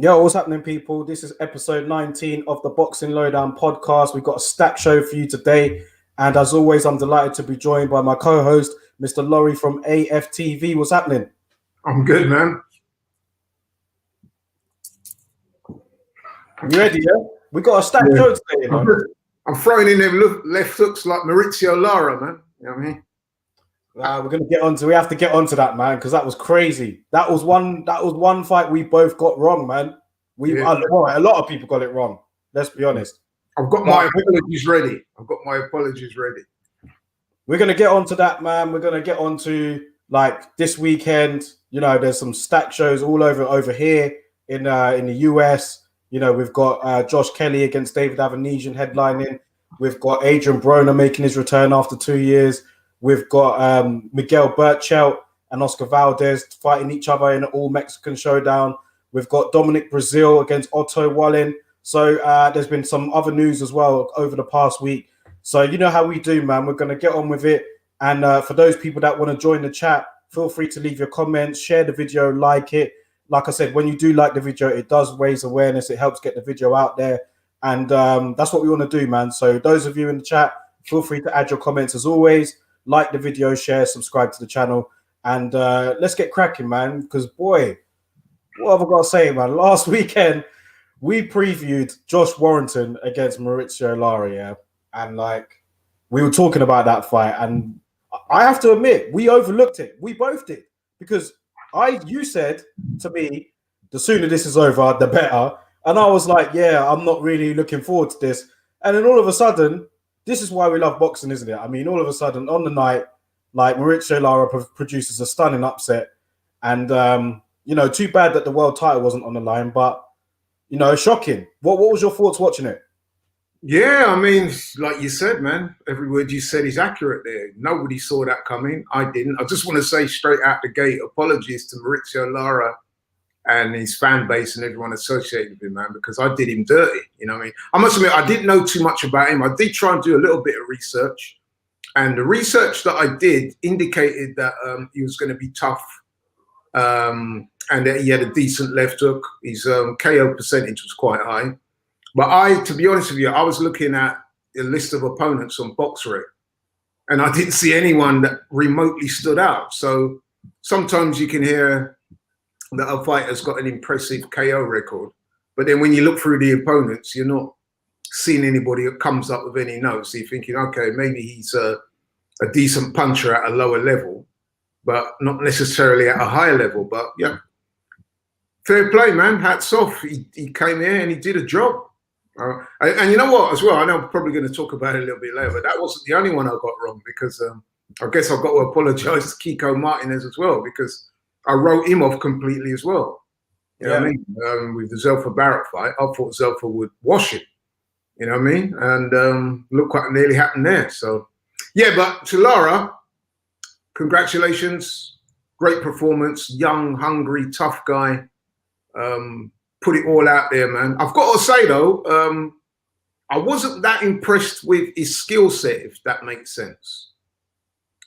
Yo, what's happening, people? This is episode 19 of the Boxing Lowdown podcast. We've got a stacked show for you today. And as always, I'm delighted to be joined by my co host, Mr. Laurie from AFTV. What's happening? I'm good, man. You ready, yeah? We got a stacked show today, you know? I'm throwing in them left hooks like Maurizio Lara, man. You know what I mean? We're gonna get onto. We have to get onto that, man, because that was crazy. That was one fight we both got wrong, man. A lot of people got it wrong. Let's be honest. I've got my apologies ready. We're gonna get onto that, man. We're gonna get onto like this weekend. You know, there's some stack shows all over here in the US. You know, we've got Josh Kelly against David Avanesyan headlining. We've got Adrian Broner making his return after 2 years. We've got Miguel Berchelt and Oscar Valdez fighting each other in an all-Mexican showdown. We've got Dominic Brazil against Otto Wallin. So there's been some other news as well over the past week. So you know how we do, man. We're going to get on with it. And for those people that want to join the chat, feel free to leave your comments, share the video, like it. Like I said, when you do like the video, it does raise awareness. It helps get the video out there. And that's what we want to do, man. So those of you in the chat, feel free to add your comments as always. Like the video, share, subscribe to the channel, and let's get cracking, man. Because boy, what have I got to say, man? Last weekend we previewed Josh Warrington against Maurizio Lara, yeah? And like we were talking about that fight, and I have to admit we overlooked it. We both did, because you said to me, the sooner this is over, the better. And I was like, yeah, I'm not really looking forward to this. And then all of a sudden, this is why we love boxing, isn't it? I mean, all of a sudden on the night, like Maurizio Lara produces a stunning upset. And, you know, too bad that the world title wasn't on the line, but, you know, shocking. What was your thoughts watching it? Yeah, I mean, like you said, man, every word you said is accurate there. Nobody saw that coming. I didn't. I just want to say straight out the gate, apologies to Maurizio Lara and his fan base and everyone associated with him, man, because I did him dirty. You know what I mean? I must admit, I didn't know too much about him. I did try and do a little bit of research. And the research that I did indicated that he was going to be tough and that he had a decent left hook. His KO percentage was quite high. But to be honest with you, I was looking at a list of opponents on BoxRec, and I didn't see anyone that remotely stood out. So sometimes you can hear that a fighter's got an impressive KO record, but then when you look through the opponents, you're not seeing anybody that comes up with any notes. So you're thinking, okay, maybe he's a decent puncher at a lower level, but not necessarily at a higher level. But yeah, fair play, man. Hats off. He came here and he did a job. And you know what, as well, I know I'm probably going to talk about it a little bit later, but that wasn't the only one I got wrong, because I guess I've got to apologize to Kiko Martinez as well, because I wrote him off completely as well. You know what I mean? With the Zelfa Barrett fight, I thought Zelfa would wash it. You know what I mean? And look what nearly happened there. So, yeah, but to Lara, congratulations. Great performance. Young, hungry, tough guy. Put it all out there, man. I've got to say, though, I wasn't that impressed with his skill set, if that makes sense.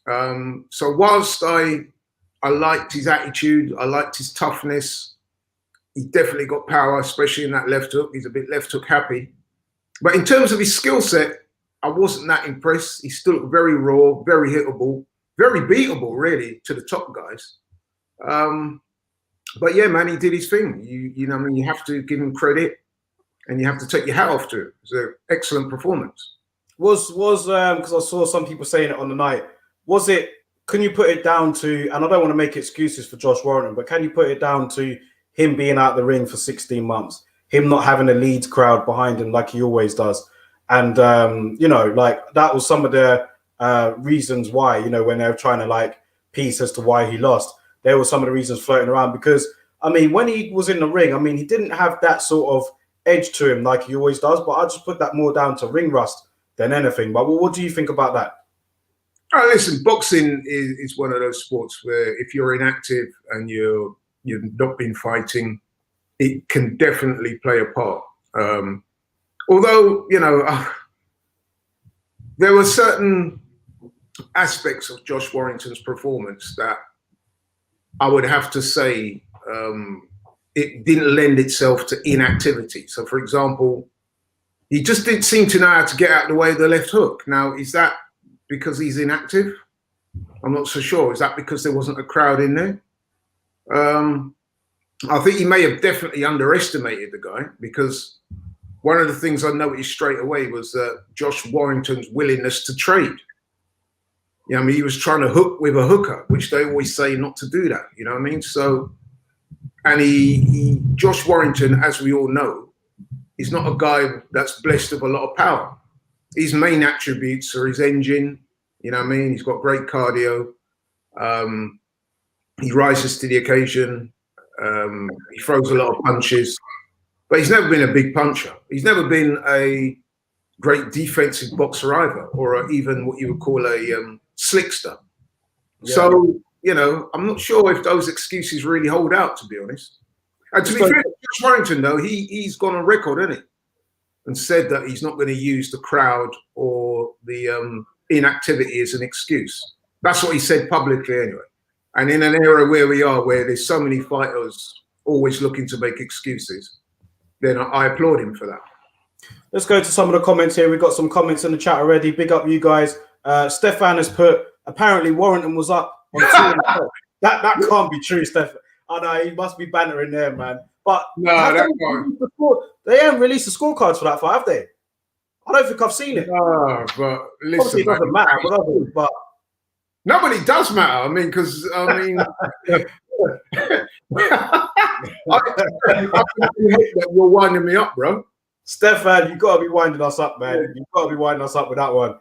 So whilst I liked his attitude, I liked his toughness, he definitely got power, especially in that left hook. He's a bit left hook happy. But in terms of his skill set, I wasn't that impressed. He still looked very raw, very hittable, very beatable, really, to the top guys. But yeah, man, he did his thing. You know what I mean? You have to give him credit, and you have to take your hat off to him. It was an excellent performance. Was because I saw some people saying it on the night. Was it? Can you put it down to? And I don't want to make excuses for Josh Warrington, but can you put it down to him being out the ring for 16 months, him not having a Leeds crowd behind him like he always does, and you know, like that was some of the reasons why, you know, when they were trying to like piece as to why he lost. There were some of the reasons floating around, because, I mean, when he was in the ring, I mean, he didn't have that sort of edge to him like he always does, but I just put that more down to ring rust than anything. But what do you think about that? Listen, boxing is one of those sports where if you're inactive and you've not been fighting, it can definitely play a part. Although, you know, there were certain aspects of Josh Warrington's performance that I would have to say it didn't lend itself to inactivity. So, for example, he just didn't seem to know how to get out of the way of the left hook. Now, is that because he's inactive? I'm not so sure. Is that because there wasn't a crowd in there? I think he may have definitely underestimated the guy, because one of the things I noticed straight away was Josh Warrington's willingness to trade. You know what I mean? He was trying to hook with a hooker, which they always say not to do that. You know what I mean? So, and Josh Warrington, as we all know, is not a guy that's blessed with a lot of power. His main attributes are his engine. You know what I mean? He's got great cardio. He rises to the occasion. He throws a lot of punches, but he's never been a big puncher. He's never been a great defensive boxer either, or even what you would call a slickster. Yeah. So, you know, I'm not sure if those excuses really hold out, to be honest. And to be fair, Josh Warrington, though, he's gone on record, hasn't he? And said that he's not going to use the crowd or the inactivity as an excuse. That's what he said publicly anyway. And in an era where we are, where there's so many fighters always looking to make excuses, then I applaud him for that. Let's go to some of the comments here. We've got some comments in the chat already. Big up you guys. Stefan has put, apparently Warrington was up on that can't be true, Stefan. I know, he must be bantering there, man. But no, that can't. They haven't released the scorecards for that fight, have they? I don't think I've seen it. No, but listen, obviously it doesn't matter, but nobody does matter. I mean, because I mean, I hate that you're winding me up, bro. Stefan, you gotta be winding us up, man. You gotta be winding us up with that one.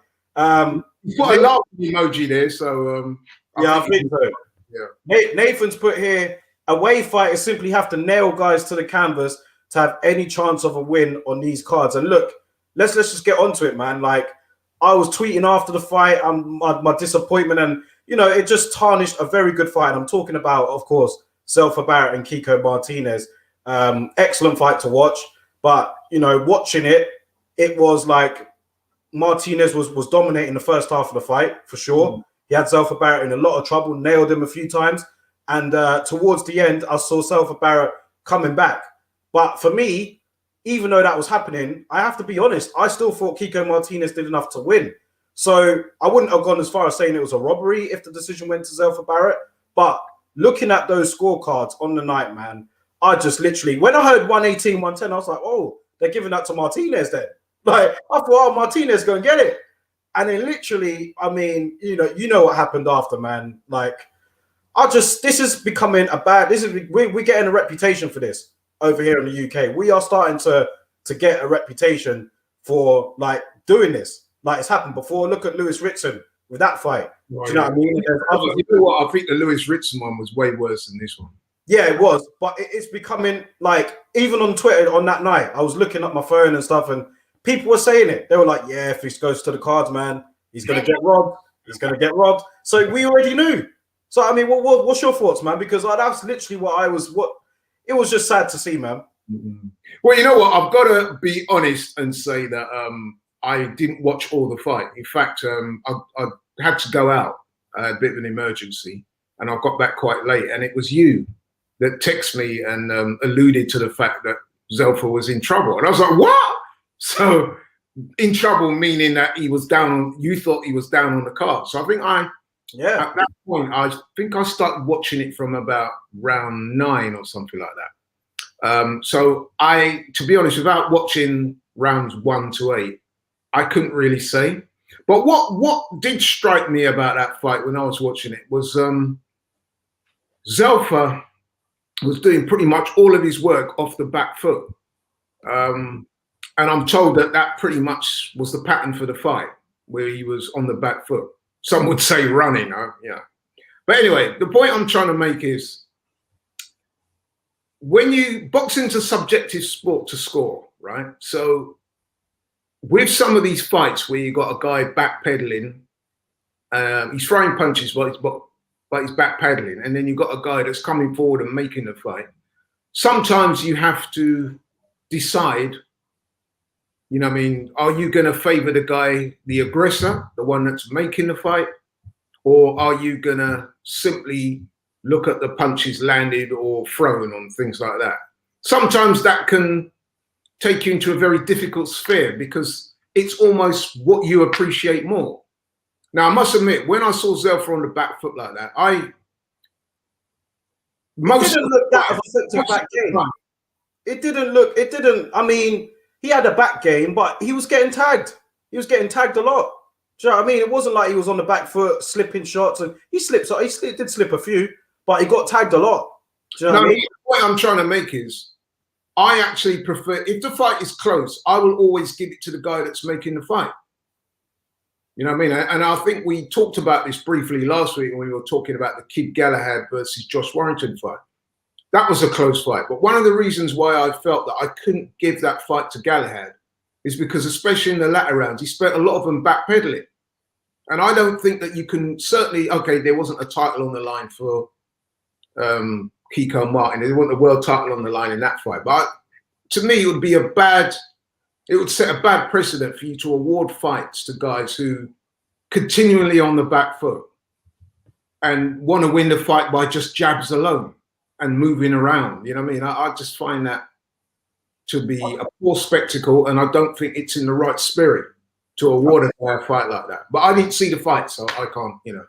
You put a laughing emoji there, so I think so. Yeah. Nathan's put here, away fighters simply have to nail guys to the canvas to have any chance of a win on these cards. And look, let's just get onto it, man. Like, I was tweeting after the fight, my disappointment, and you know, it just tarnished a very good fight. I'm talking about, of course, Zelfa Barrett and Kiko Martinez. Excellent fight to watch, but you know, watching it, it was like Martinez was dominating the first half of the fight for sure. He had Zelfa Barrett in a lot of trouble, nailed him a few times, and towards the end, I saw Zelfa Barrett coming back. But for me, even though that was happening, I have to be honest, I still thought Kiko Martinez did enough to win. So I wouldn't have gone as far as saying it was a robbery if the decision went to Zelfa Barrett. But looking at those scorecards on the night, man, I just literally, when I heard 118, 110, I was like, oh, they're giving that to Martinez then. Like, I thought, oh, Martinez going to get it. And then literally, I mean, you know what happened after, man. Like, this is becoming we're getting a reputation for this over here in the UK. We are starting to get a reputation for like doing this. Like, it's happened before. Look at Lewis Ritson with that fight. Right. Do you know what I mean? You know what? I think the Lewis Ritson one was way worse than this one. Yeah, it was. But it's becoming like, even on Twitter on that night, I was looking at my phone and stuff, and people were saying it. They were like, yeah, if he goes to the cards, man, he's going to get robbed. He's going to get robbed. So we already knew. So, I mean, what's your thoughts, man? Because that's literally it was just sad to see, man. Mm-hmm. Well, you know what? I've got to be honest and say that I didn't watch all the fight. In fact, I had to go out, a bit of an emergency, and I got back quite late. And it was you that texted me and alluded to the fact that Zelfa was in trouble. And I was like, what? So in trouble meaning that he was down, you thought he was down on the card. So I think at that point, I think I started watching it from about round 9 or something like that. So to be honest, without watching rounds 1 to 8, I couldn't really say. But what did strike me about that fight when I was watching it was Zelfa was doing pretty much all of his work off the back foot. And I'm told that pretty much was the pattern for the fight, where he was on the back foot. Some would say running, yeah. But anyway, the point I'm trying to make is, when boxing's a subjective sport to score, right? So with some of these fights where you got a guy backpedaling, he's throwing punches, but he's backpedaling, and then you've got a guy that's coming forward and making the fight. Sometimes you have to decide, you know what I mean, are you going to favor the guy, the aggressor, the one that's making the fight, or are you going to simply look at the punches landed or thrown on things like that. Sometimes that can take you into a very difficult sphere because it's almost what you appreciate more. Now, I must admit, when I saw Zelfa on the back foot like that, It didn't look that offensive back game. It didn't. I mean, he had a back game, but he was getting tagged. He was getting tagged a lot. Do you know what I mean? It wasn't like he was on the back foot slipping shots, and he did slip a few, but he got tagged a lot. Do you know what I mean? The point I'm trying to make is, I actually prefer, if the fight is close, I will always give it to the guy that's making the fight. You know what I mean? And I think we talked about this briefly last week when we were talking about the Kid Galahad versus Josh Warrington fight. That was a close fight. But one of the reasons why I felt that I couldn't give that fight to Galahad is because, especially in the latter rounds, he spent a lot of them backpedaling. And I don't think that you can certainly, okay, there wasn't a title on the line for Kiko Martin. There wasn't a world title on the line in that fight. But to me, it would set a bad precedent for you to award fights to guys who continually on the back foot and want to win the fight by just jabs alone and moving around. You know what I mean? I just find that to be a poor spectacle, and I don't think it's in the right spirit to award a fight like that. But I didn't see the fight, so I can't, you know.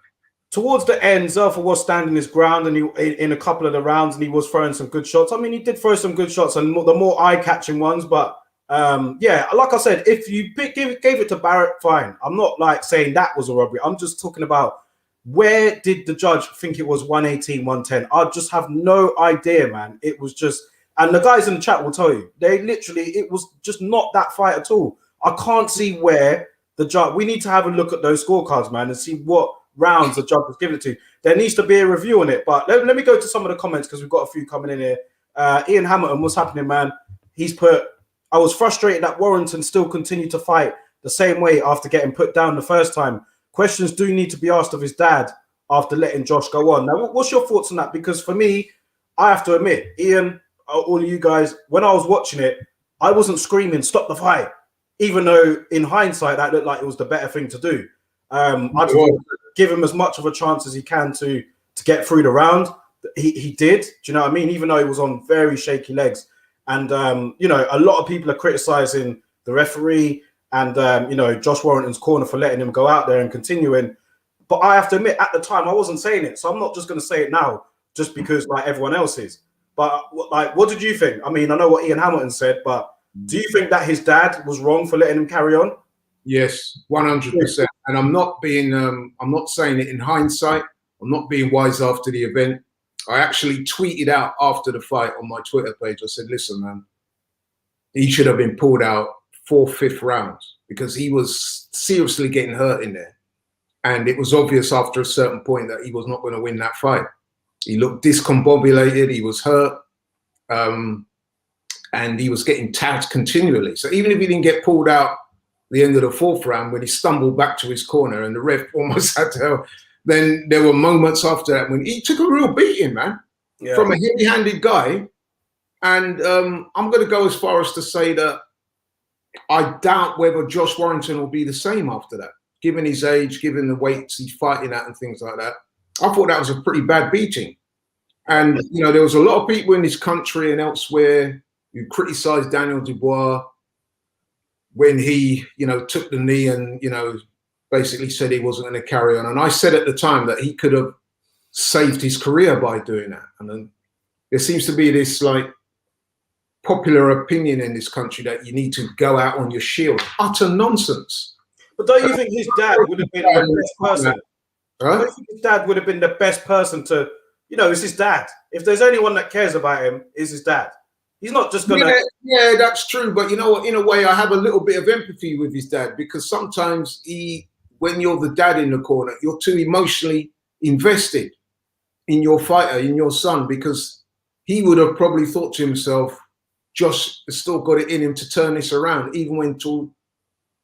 Towards the end, Zelfa was standing his ground, and he in a couple of the rounds, and he was throwing some good shots. I mean, he did throw some good shots, and the more eye-catching ones. But yeah, like I said, if you gave it to Barrett, fine. I'm not like saying that was a robbery. I'm just talking about, where did the judge think it was 118, 110? I just have no idea, man. It was just, and the guys in the chat will tell you, it was just not that fight at all. I can't see where the judge, we need to have a look at those scorecards, man, and see what rounds the judge was giving it to. There needs to be a review on it. But let me go to some of the comments, because we've got a few coming in here. Ian Hamilton, what's happening, man? He's put, I was frustrated that Warrington still continued to fight the same way after getting put down the first time. Questions do need to be asked of his dad after letting Josh go on. Now, what's your thoughts on that? Because for me, I have to admit, Ian, all of you guys, when I was watching it, I wasn't screaming, stop the fight, even though in hindsight, that looked like it was the better thing to do. I just want to give him as much of a chance as he can to get through the round. He did, do you know what I mean? Even though he was on very shaky legs. And, you know, a lot of people are criticizing the referee and, you know, Josh Warrington's corner for letting him go out there and continuing. But I have to admit, at the time, I wasn't saying it. So I'm not just going to say it now just because, like, everyone else is. But, like, what did you think? I mean, I know what Ian Hamilton said, but do you think that his dad was wrong for letting him carry on? Yes, 100%. And I'm not saying it in hindsight. I'm not being wise after the event. I actually tweeted out after the fight on my Twitter page. I said, listen, man, he should have been pulled out 4th, 5th rounds because he was seriously getting hurt in there. And it was obvious after a certain point that he was not going to win that fight. He looked discombobulated. He was hurt. And he was getting tagged continually. So even if he didn't get pulled out the end of the 4th round, when he stumbled back to his corner and the ref almost had to, then there were moments after that when he took a real beating, man, from a heavy-handed guy. And I'm going to go as far as to say that I doubt whether Josh Warrington will be the same after that, given his age, given the weights he's fighting at and things like that. I thought that was a pretty bad beating. And, you know, there was a lot of people in this country and elsewhere who criticized Daniel Dubois when he, you know, took the knee and, you know, basically said he wasn't going to carry on. And I said at the time that he could have saved his career by doing that. And then there seems to be this like popular opinion in this country that you need to go out on your shield. Utter nonsense. But don't you think his dad would have been the best person? Right? Don't you think his dad would have been the best person to, you know, it's his dad. If there's anyone that cares about him, it's his dad. He's not just going to... Yeah, that's true. But you know what? In a way, I have a little bit of empathy with his dad because sometimes when you're the dad in the corner, you're too emotionally invested in your fighter, in your son, because he would have probably thought to himself, Josh has still got it in him to turn this around, even when to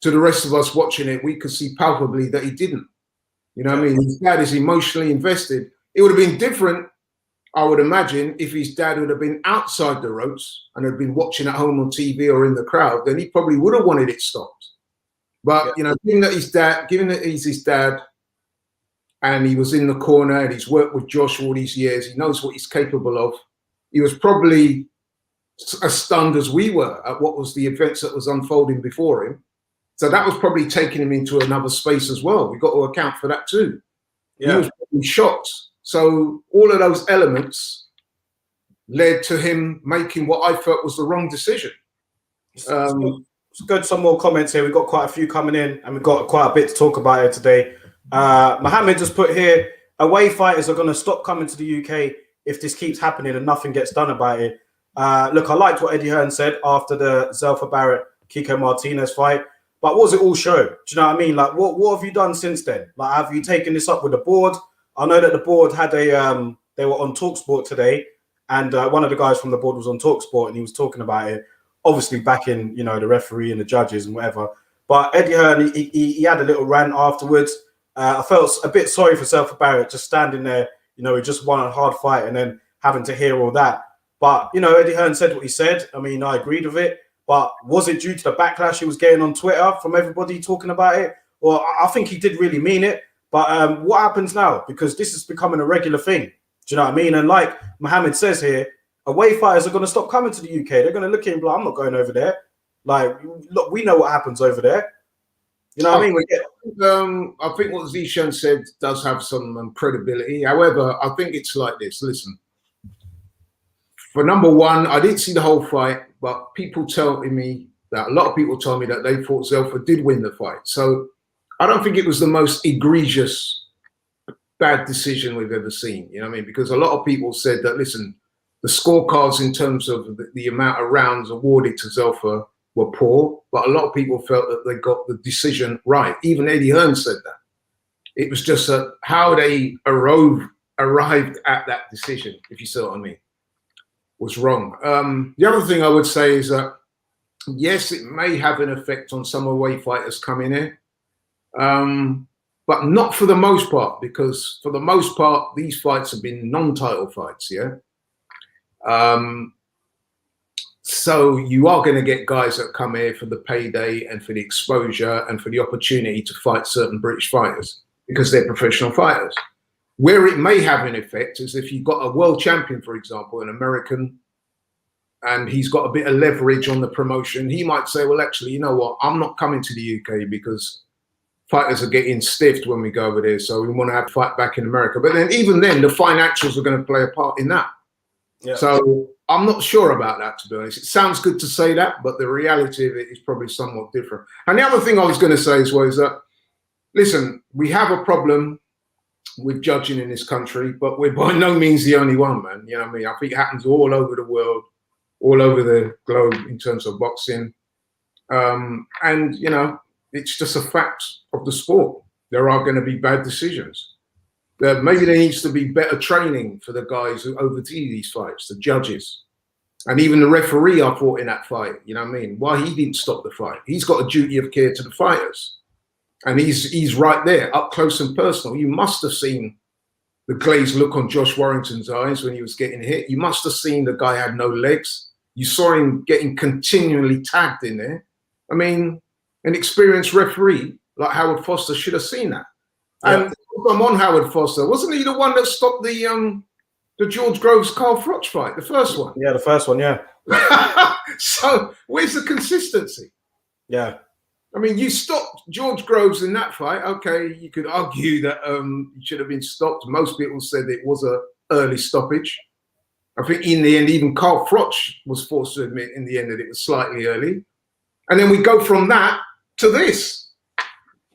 the rest of us watching it, we could see palpably that he didn't. You know what I mean? His dad is emotionally invested. It would have been different, I would imagine, if his dad would have been outside the ropes and had been watching at home on TV or in the crowd, then he probably would have wanted it stopped. But, you know, given that he's his dad, and he was in the corner, and he's worked with Josh all these years. He knows what he's capable of. He was probably as stunned as we were at what was the events that was unfolding before him. So that was probably taking him into another space as well. We've got to account for that too. Yeah. He was probably shocked. So all of those elements led to him making what I felt was the wrong decision. Let's go to some more comments here. We've got quite a few coming in, and we've got quite a bit to talk about here today. Mohammed just put here, away fighters are going to stop coming to the UK if this keeps happening and nothing gets done about it. Look, I liked what Eddie Hearn said after the Zelfa Barrett Kiko Martinez fight, but what does it all show? Do you know what I mean? Like, what have you done since then? Like, have you taken this up with the board? I know that the board had they were on TalkSport today, and one of the guys from the board was on TalkSport, and he was talking about it, obviously backing, you know, the referee and the judges and whatever. But Eddie Hearn, he had a little rant afterwards. I felt a bit sorry for Zelfa Barrett just standing there, you know, he just won a hard fight and then having to hear all that. But, you know, Eddie Hearn said what he said. I mean, I agreed with it. But was it due to the backlash he was getting on Twitter from everybody talking about it? Well, I think he did really mean it. But what happens now? Because this is becoming a regular thing. Do you know what I mean? And like Mohammed says here, away fighters are going to stop coming to the UK. They're going to look at him like, I'm not going over there. Like, look, we know what happens over there. You know what I mean? I think what Zishan said does have some credibility. However, I think it's like this. Listen, for number one, I didn't see the whole fight, but people telling me that a lot of people told me that they thought Zelfa did win the fight. So I don't think it was the most egregious bad decision we've ever seen. You know what I mean? Because a lot of people said that, listen, the scorecards in terms of the amount of rounds awarded to Zelfa were poor, but a lot of people felt that they got the decision right. Even Eddie Hearn said that. It was just how they arrived at that decision, if you see what I mean, was wrong. The other thing I would say is that, yes, it may have an effect on some away fighters coming in, but not for the most part, because for the most part, these fights have been non-title fights, yeah? So you are going to get guys that come here for the payday and for the exposure and for the opportunity to fight certain British fighters because they're professional fighters. Where it may have an effect is if you've got a world champion, for example, an American, and he's got a bit of leverage on the promotion, he might say, well, actually, you know what? I'm not coming to the UK because fighters are getting stiffed when we go over there. So we want to have to fight back in America. But then even then, the financials are going to play a part in that. Yeah. So I'm not sure about that, to be honest. It sounds good to say that, but the reality of it is probably somewhat different. And the other thing I was going to say as well is that, listen, we have a problem with judging in this country, but we're by no means the only one, man. You know what I mean? I think it happens all over the world, all over the globe in terms of boxing. And, you know, it's just a fact of the sport. There are going to be bad decisions. Maybe there needs to be better training for the guys who oversee these fights, the judges. And even the referee I fought in that fight, you know what I mean? Why he didn't stop the fight. He's got a duty of care to the fighters. And he's right there, up close and personal. You must have seen the glazed look on Josh Warrington's eyes when he was getting hit. You must have seen the guy had no legs. You saw him getting continually tagged in there. I mean, an experienced referee like Howard Foster should have seen that. Yeah. And I'm on Howard Foster. Wasn't he the one that stopped the George Groves Carl Froch fight, the first one? Yeah, the first one, yeah. So where's the consistency? Yeah. I mean, you stopped George Groves in that fight. Okay, you could argue that he should have been stopped. Most people said it was an early stoppage. I think in the end, even Carl Froch was forced to admit in the end that it was slightly early. And then we go from that to this.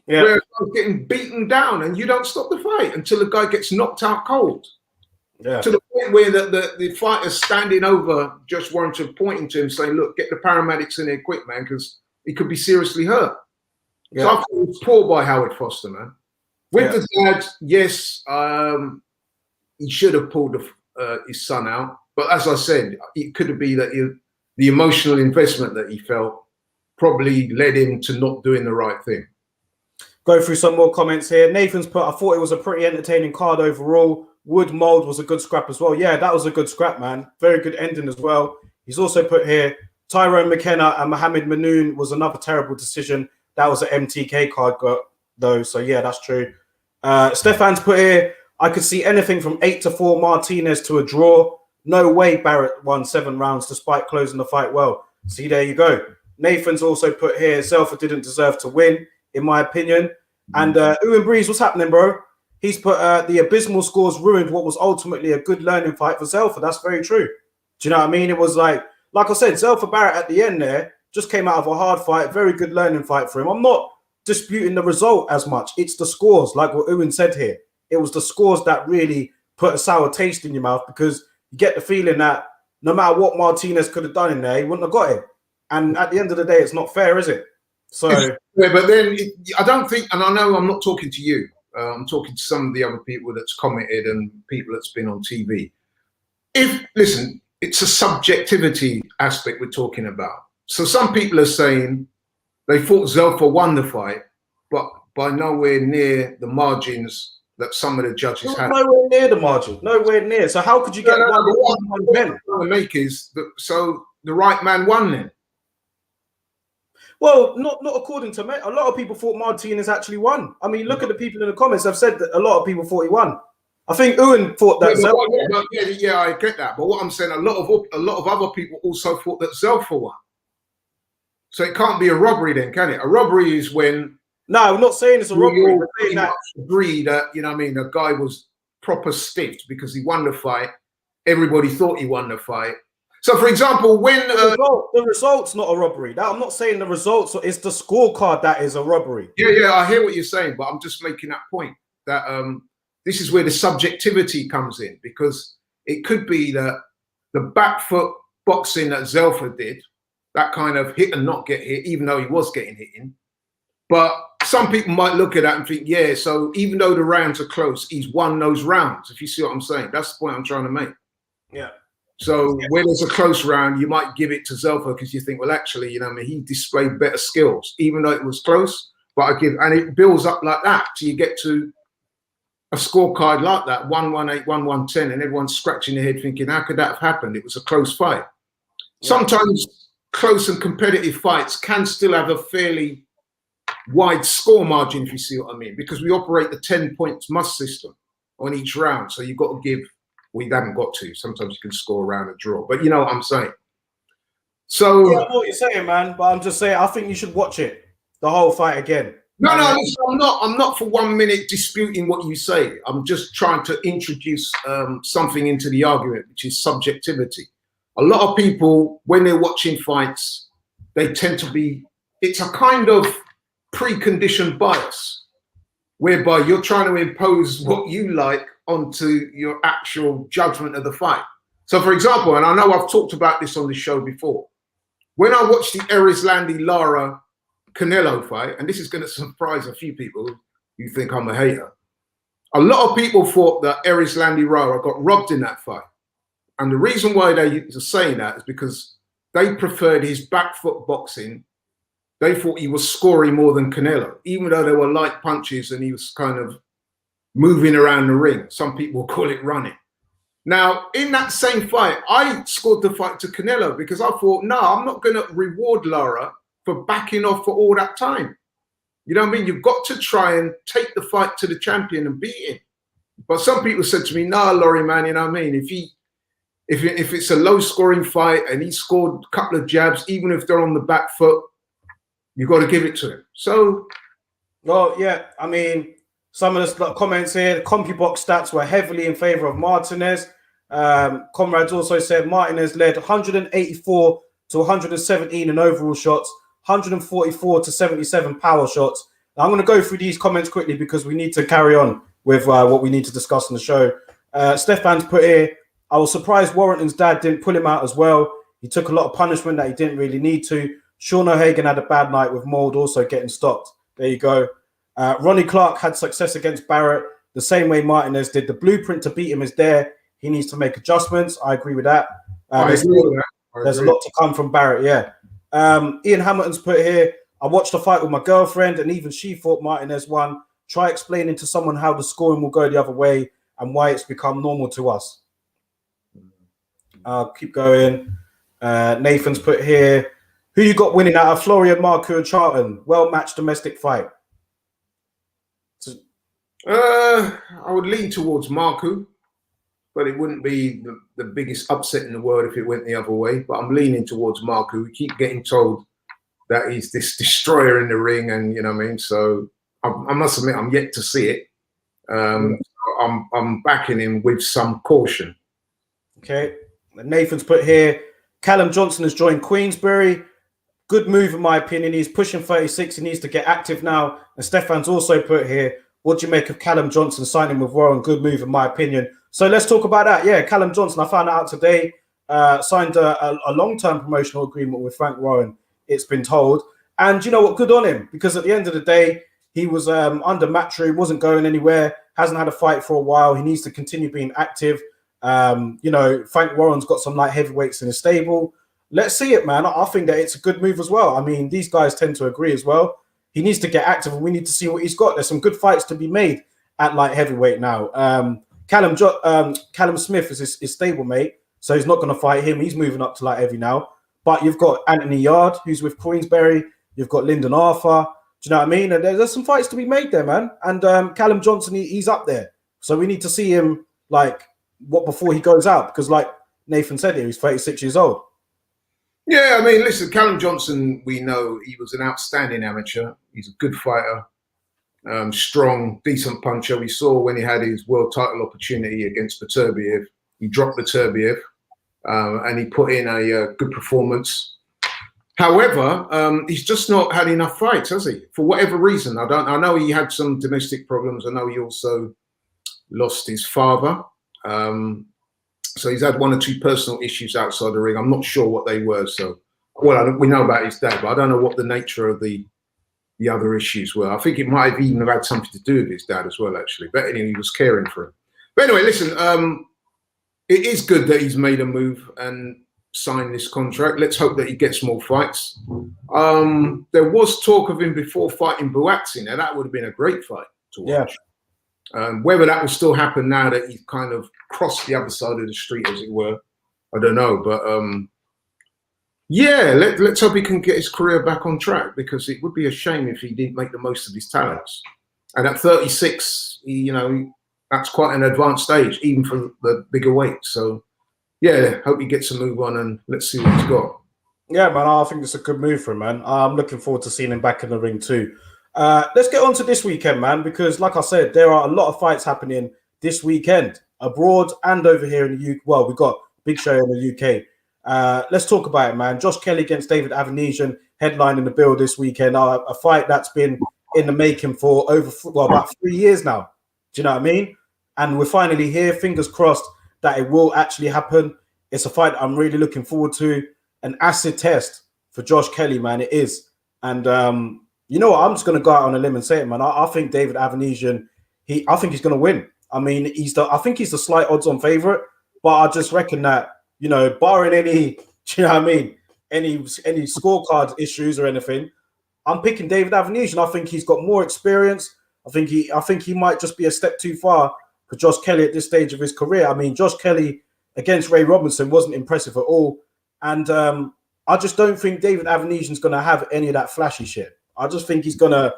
Yeah. Where I'm getting beaten down and you don't stop the fight until the guy gets knocked out cold. Yeah. To the point where the fighter's standing over Josh Warrington, pointing to him, saying, look, get the paramedics in there quick, man, because he could be seriously hurt. Yeah. So I thought it was poor by Howard Foster, man. With the dad, yes, he should have pulled his son out. But as I said, it could have been that the emotional investment that he felt probably led him to not doing the right thing. Go through some more comments here. Nathan's put, I thought it was a pretty entertaining card overall. Wood Mold was a good scrap as well. Yeah, that was a good scrap, man. Very good ending as well. He's also put here, Tyrone McKenna and Mohamed Manoon was another terrible decision. That was an MTK card, though. So, yeah, that's true. Stefan's put here, I could see anything from 8-4 Martinez to a draw. No way Barrett won 7 rounds despite closing the fight well. See, there you go. Nathan's also put here, Zelfa didn't deserve to win, in my opinion. And Ewan Breeze, what's happening, bro? He's put the abysmal scores ruined what was ultimately a good learning fight for Zelfa. That's very true. Do you know what I mean? It was like I said, Zelfa Barrett at the end there just came out of a hard fight, very good learning fight for him. I'm not disputing the result as much. It's the scores, like what Ewan said here. It was the scores that really put a sour taste in your mouth, because you get the feeling that no matter what Martinez could have done in there, he wouldn't have got it. And at the end of the day, it's not fair, is it? So, yeah, but then I don't think, and I know I'm not talking to you. I'm talking to some of the other people that's commented and people that's been on TV. Listen, it's a subjectivity aspect we're talking about. So some people are saying they thought Zelfa won the fight, but by nowhere near the margins that some of the judges had. Nowhere near the margin. Nowhere near. So how could you get what I'm trying to make is that, so the right man won then. Well, not according to me. A lot of people thought Martinez actually won. I mean, look at the people in the comments. I've said that a lot of people thought he won. I think Ewan thought that. Yeah, I get that. But what I'm saying, a lot of other people also thought that Zelfa won. So it can't be a robbery then, can it? A robbery is when. No, I'm not saying it's a robbery. We pretty much agree that, you know what I mean, the guy was proper stiffed because he won the fight. Everybody thought he won the fight. So, for example, when the result's not a robbery. Now, I'm not saying the results. It's the scorecard that is a robbery. Yeah, I hear what you're saying, but I'm just making that point that this is where the subjectivity comes in, because it could be that the back foot boxing that Zelfa did, that kind of hit and not get hit, even though he was getting hit in. But some people might look at that and think, yeah, so even though the rounds are close, he's won those rounds. If you see what I'm saying, that's the point I'm trying to make. Yeah. So when it's a close round, you might give it to Zelfa because you think, well, actually, you know, I mean, he displayed better skills, even though it was close. But and it builds up like that till you get to a scorecard like that, 1-1-8, 1-1-10, and everyone's scratching their head thinking, how could that have happened? It was a close fight. Yeah. Sometimes close and competitive fights can still have a fairly wide score margin, if you see what I mean, because we operate the 10 points must system on each round. So you've got to give. We haven't got to. Sometimes you can score around a draw, but you know what I'm saying. So yeah, I know what you're saying, man. But I'm just saying, I think you should watch it, the whole fight again. No, I'm not for 1 minute disputing what you say. I'm just trying to introduce something into the argument, which is subjectivity. A lot of people, when they're watching fights, they tend to be. It's a kind of preconditioned bias, whereby you're trying to impose what you like onto your actual judgment of the fight. So, for example, and I know I've talked about this on the show before, when I watched the Erislandy-Lara Canelo fight, and this is going to surprise a few people who think I'm a hater, a lot of people thought that Erislandy-Lara got robbed in that fight. And the reason why they are saying that is because they preferred his back foot boxing. They thought he was scoring more than Canelo, even though there were light punches and he was kind of moving around the ring. Some people call it running. Now, in that same fight, I scored the fight to Canelo because I thought, no, I'm not going to reward Lara for backing off for all that time. You know what I mean? You've got to try and take the fight to the champion and beat him. But some people said to me, nah, Laurie, man, you know what I mean? If it's a low-scoring fight and he scored a couple of jabs, even if they're on the back foot, you've got to give it to him. So, well, yeah, I mean, some of the comments here, the CompuBox stats were heavily in favor of Martinez. Comrades also said Martinez led 184 to 117 in overall shots, 144 to 77 power shots. Now, I'm going to go through these comments quickly because we need to carry on with what we need to discuss on the show. Stefan's put here, I was surprised Warrington's dad didn't pull him out as well. He took a lot of punishment that he didn't really need to. Sean O'Hagan had a bad night with Mould also getting stopped. There you go. Ronnie Clark had success against Barrett the same way Martinez did. The blueprint to beat him is there. He needs to make adjustments. I agree with that. There's a lot to come from Barrett, yeah. Ian Hamilton's put here, I watched the fight with my girlfriend and even she thought Martinez won. Try explaining to someone how the scoring will go the other way and why it's become normal to us. I'll keep going. Nathan's put here, who you got winning out of Florian, Marku and Charlton? Well-matched domestic fight. I would lean towards Marku, but it wouldn't be the biggest upset in the world if it went the other way. But I'm leaning towards Marku. We keep getting told that he's this destroyer in the ring, and you know what I mean. So I must admit, I'm yet to see it. I'm backing him with some caution. Okay. Nathan's put here, Callum Johnson has joined Queensberry. Good move, in my opinion. He's pushing 36. He needs to get active now. And Stefan's also put here, what do you make of Callum Johnson signing with Warren? Good move, in my opinion. So let's talk about that. Yeah, Callum Johnson, I found out today, signed a long-term promotional agreement with Frank Warren, it's been told. And you know what? Good on him. Because at the end of the day, he was under Matry, wasn't going anywhere, hasn't had a fight for a while. He needs to continue being active. You know, Frank Warren's got some light heavyweights in his stable. Let's see it, man. I think that it's a good move as well. I mean, these guys tend to agree as well. He needs to get active, and we need to see what he's got. There's some good fights to be made at light heavyweight now. Callum Smith is his stablemate, so he's not going to fight him. He's moving up to light heavy now. But you've got Anthony Yard, who's with Queensberry. You've got Lyndon Arthur. Do you know what I mean? And there's some fights to be made there, man. And Callum Johnson, he's up there. So we need to see him, like, before he goes out. Because like Nathan said here, he's 36 years old. Yeah, I mean, listen, Callum Johnson, we know he was an outstanding amateur. He's a good fighter, strong, decent puncher. We saw when he had his world title opportunity against Beterbiev, he dropped Beterbiev and he put in a good performance. However, he's just not had enough fights, has he? For whatever reason. I know he had some domestic problems. I know he also lost his father. So he's had one or two personal issues outside the ring. I'm not sure what they were. So, well, we know about his dad, but I don't know what the nature of the other issues were. I think it might have even had something to do with his dad as well, actually. But anyway, he was caring for him. But anyway, listen, it is good that he's made a move and signed this contract. Let's hope that he gets more fights. There was talk of him before fighting Buatsi. Now, that would have been a great fight to watch. Yeah. Whether that will still happen now that he's kind of crossed the other side of the street, as it were, I don't know. But yeah, let's hope he can get his career back on track, because it would be a shame if he didn't make the most of his talents. And at 36, you know, that's quite an advanced age, even for the bigger weight. So yeah, hope he gets a move on, and let's see what he's got. Yeah, man, I think it's a good move for him, man. I'm looking forward to seeing him back in the ring too. Let's get on to this weekend, man, because like I said, there are a lot of fights happening this weekend, abroad and over here in the UK. Well, we've got a big show in the UK. Let's talk about it, man. Josh Kelly against David-Avanesyan, headlining the bill this weekend. A fight that's been in the making for about 3 years now. Do you know what I mean? And we're finally here. Fingers crossed that it will actually happen. It's a fight I'm really looking forward to. An acid test for Josh Kelly, man. It is. And you know what? I'm just going to go out on a limb and say it, man. I think David-Avanesyan, I think he's going to win. I mean, I think he's the slight odds-on favorite, but I just reckon that, you know, barring any, do you know what I mean, any scorecard issues or anything, I'm picking David-Avanesyan. I think he's got more experience. I think he might just be a step too far for Josh Kelly at this stage of his career. I mean, Josh Kelly against Ray Robinson wasn't impressive at all, and I just don't think David-Avanesyan's going to have any of that flashy shit. I just think he's gonna.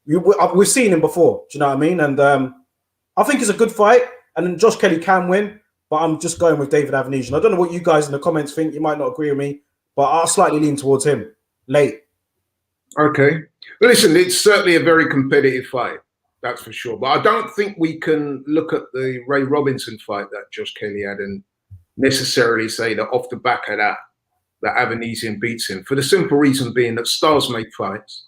We've seen him before. Do you know what I mean? And I think it's a good fight. And then Josh Kelly can win, but I'm just going with David-Avanesyan. I don't know what you guys in the comments think. You might not agree with me, but I'll slightly lean towards him. Late. Okay. Well, listen, it's certainly a very competitive fight. That's for sure. But I don't think we can look at the Ray Robinson fight that Josh Kelly had and necessarily say that off the back of that Avanesyan beats him, for the simple reason being that styles make fights.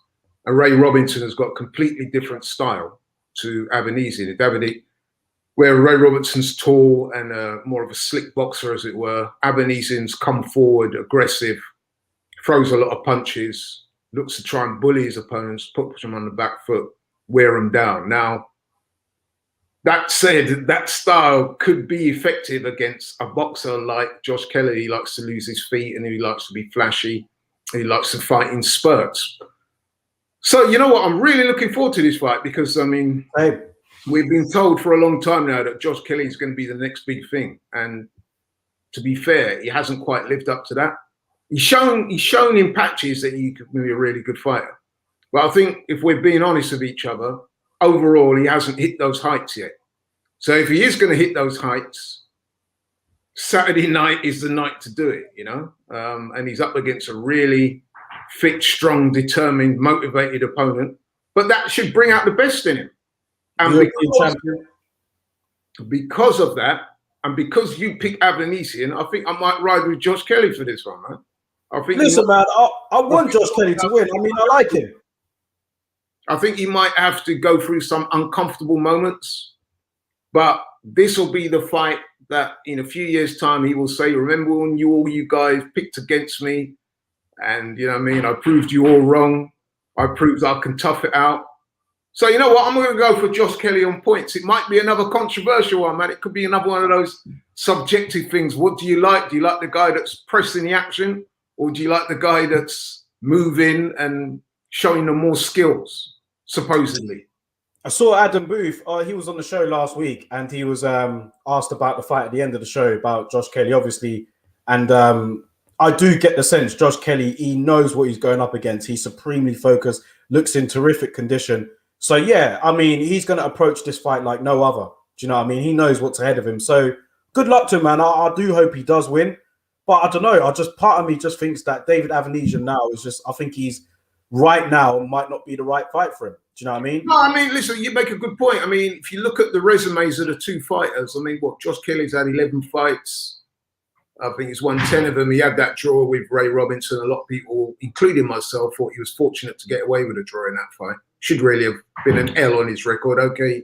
And Ray Robinson has got a completely different style to Avanesyan. Where Ray Robinson's tall and more of a slick boxer, as it were, Avanesyan's come forward, aggressive, throws a lot of punches, looks to try and bully his opponents, put them on the back foot, wear them down. Now, that said, that style could be effective against a boxer like Josh Kelly. He likes to lose his feet and he likes to be flashy. He likes to fight in spurts. So, you know what? I'm really looking forward to this fight because, I mean, we've been told for a long time now that Josh Kelly is going to be the next big thing. And to be fair, he hasn't quite lived up to that. He's shown in patches that he could be a really good fighter. But I think if we're being honest with each other, overall, he hasn't hit those heights yet. So if he is going to hit those heights, Saturday night is the night to do it, you know. And he's up against a really fit, strong, determined, motivated opponent. But that should bring out the best in him. And because of that, and because you pick Avanesyan, I think I might ride with Josh Kelly for this one, man. Listen, man, I want Josh Kelly to win. I mean, I like him. I think he might have to go through some uncomfortable moments, but this will be the fight that in a few years' time he will say, remember when all you guys picked against me, and you know what I mean, I proved you all wrong. I proved I can tough it out. So you know what, I'm going to go for Josh Kelly on points. It might be another controversial one, man. It could be another one of those subjective things. What do you like? Do you like the guy that's pressing the action, or do you like the guy that's moving and showing them more skills, supposedly? I saw Adam Booth. He was on the show last week, and he was asked about the fight at the end of the show about Josh Kelly, obviously. And I do get the sense Josh Kelly, he knows what he's going up against. He's supremely focused, looks in terrific condition. So, yeah, I mean, he's going to approach this fight like no other. Do you know what I mean? He knows what's ahead of him. So, good luck to him, man. I do hope he does win. But I don't know. Part of me just thinks that David Avanesyan now is just, I think he's right now might not be the right fight for him. Do you know what I mean? No, I mean, listen, you make a good point. I mean, if you look at the resumes of the two fighters, I mean, Josh Kelly's had 11 fights. I think he's won 10 of them. He had that draw with Ray Robinson. A lot of people, including myself, thought he was fortunate to get away with a draw in that fight. Should really have been an L on his record. Okay,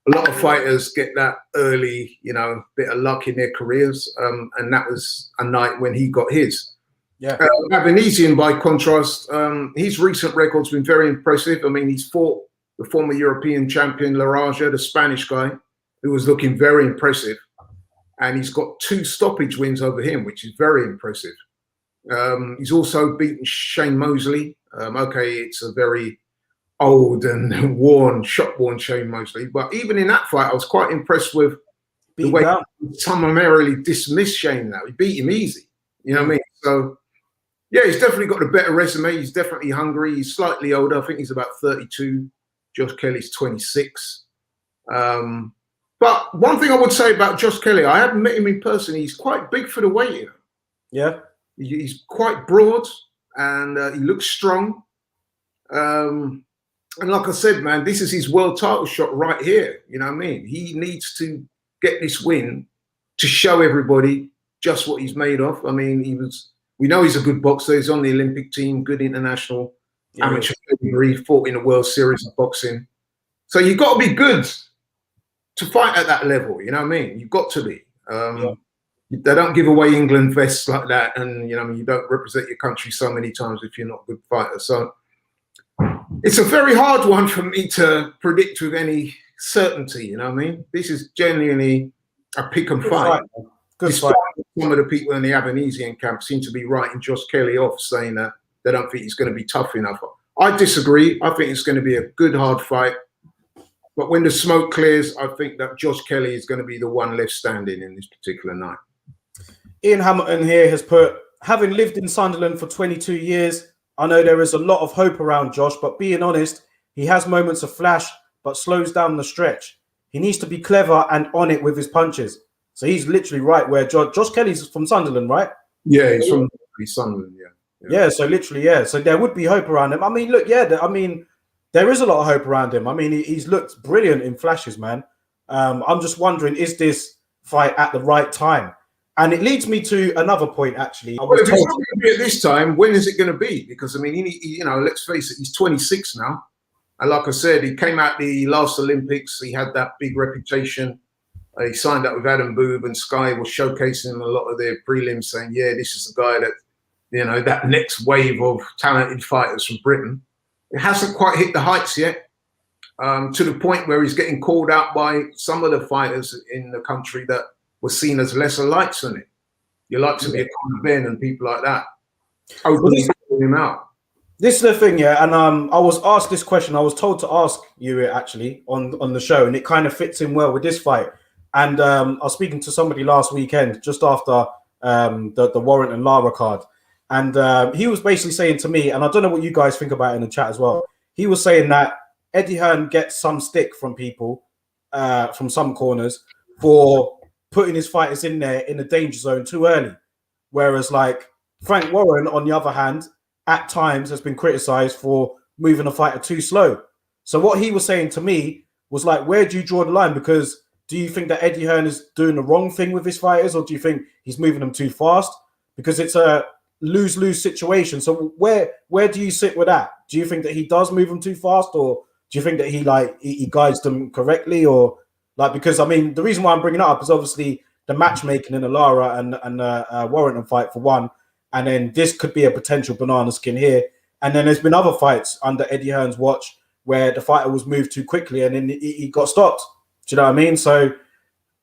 a lot of fighters get that early, you know, bit of luck in their careers. And that was a night when he got his. Yeah. Avanesyan, by contrast, his recent record's been very impressive. I mean, he's fought the former European champion Laraja, the Spanish guy, who was looking very impressive. And he's got 2 stoppage wins over him, which is very impressive. He's also beaten Shane Mosley. Okay, it's a very old and worn, shot-worn Shane Mosley. But even in that fight, I was quite impressed with the way he summarily dismissed Shane now. He beat him easy. You know what I mean? So, yeah, he's definitely got a better resume. He's definitely hungry. He's slightly older. I think he's about 32. Josh Kelly's 26. But one thing I would say about Josh Kelly, I haven't met him in person. He's quite big for the weight, you know. Yeah. He's quite broad and he looks strong. And like I said, man, this is his world title shot right here. You know what I mean? He needs to get this win to show everybody just what he's made of. I mean, we know he's a good boxer. He's on the Olympic team, good international amateur category, fought in a World Series of boxing. So you've got to be good to fight at that level. You know what I mean? You've got to be. They don't give away England vests like that. And, you know, I mean, you don't represent your country so many times if you're not a good fighter. So it's a very hard one for me to predict with any certainty. You know what I mean? This is genuinely a pick and fight. Good fight. Some of the people in the Avanesyan camp seem to be writing Josh Kelly off, saying that they don't think he's going to be tough enough. I disagree. I think it's going to be a good, hard fight. But when the smoke clears, I think that Josh Kelly is going to be the one left standing in this particular night. Ian Hamilton here has put, having lived in Sunderland for 22 years, I know there is a lot of hope around Josh, but being honest, he has moments of flash, but slows down the stretch. He needs to be clever and on it with his punches. So he's literally right where Josh Kelly's from Sunderland, right? Yeah, he's from Sunderland, Yeah, so literally, yeah. So there would be hope around him. I mean, look, there is a lot of hope around him. I mean, he's looked brilliant in flashes, man. I'm just wondering, is this fight at the right time? And it leads me to another point, actually. Well, if it's not going to be at this time, when is it going to be? Because, I mean, you know, let's face it, he's 26 now. And like I said, he came out the last Olympics. He had that big reputation. He signed up with Adam Booth, and Sky was showcasing him a lot of their prelims, saying, yeah, this is the guy that, you know, that next wave of talented fighters from Britain. It hasn't quite hit the heights yet, to the point where he's getting called out by some of the fighters in the country that were seen as lesser lights than it. You like to be a Conor Ben and people like that. Openly calling him out. This is the thing, yeah, and I was asked this question. I was told to ask you it actually on the show, and it kind of fits in well with this fight. And I was speaking to somebody last weekend, just after the Warrant and Lara card, and he was basically saying to me, and I don't know what you guys think about it in the chat as well. He was saying that Eddie Hearn gets some stick from people, from some corners, for putting his fighters in there in the danger zone too early. Whereas like Frank Warren, on the other hand, at times has been criticized for moving a fighter too slow. So what he was saying to me was like, where do you draw the line? Because do you think that Eddie Hearn is doing the wrong thing with his fighters, or do you think he's moving them too fast? Because it's a lose-lose situation. So where do you sit with that? Do you think that he does move them too fast, or do you think that he guides them correctly, or like, because I mean the reason why I'm bringing it up is obviously the matchmaking in the Lara and Warrington fight for one, and then this could be a potential banana skin here. And then there's been other fights under Eddie Hearn's watch where the fighter was moved too quickly and then he got stopped. Do you know what I mean? So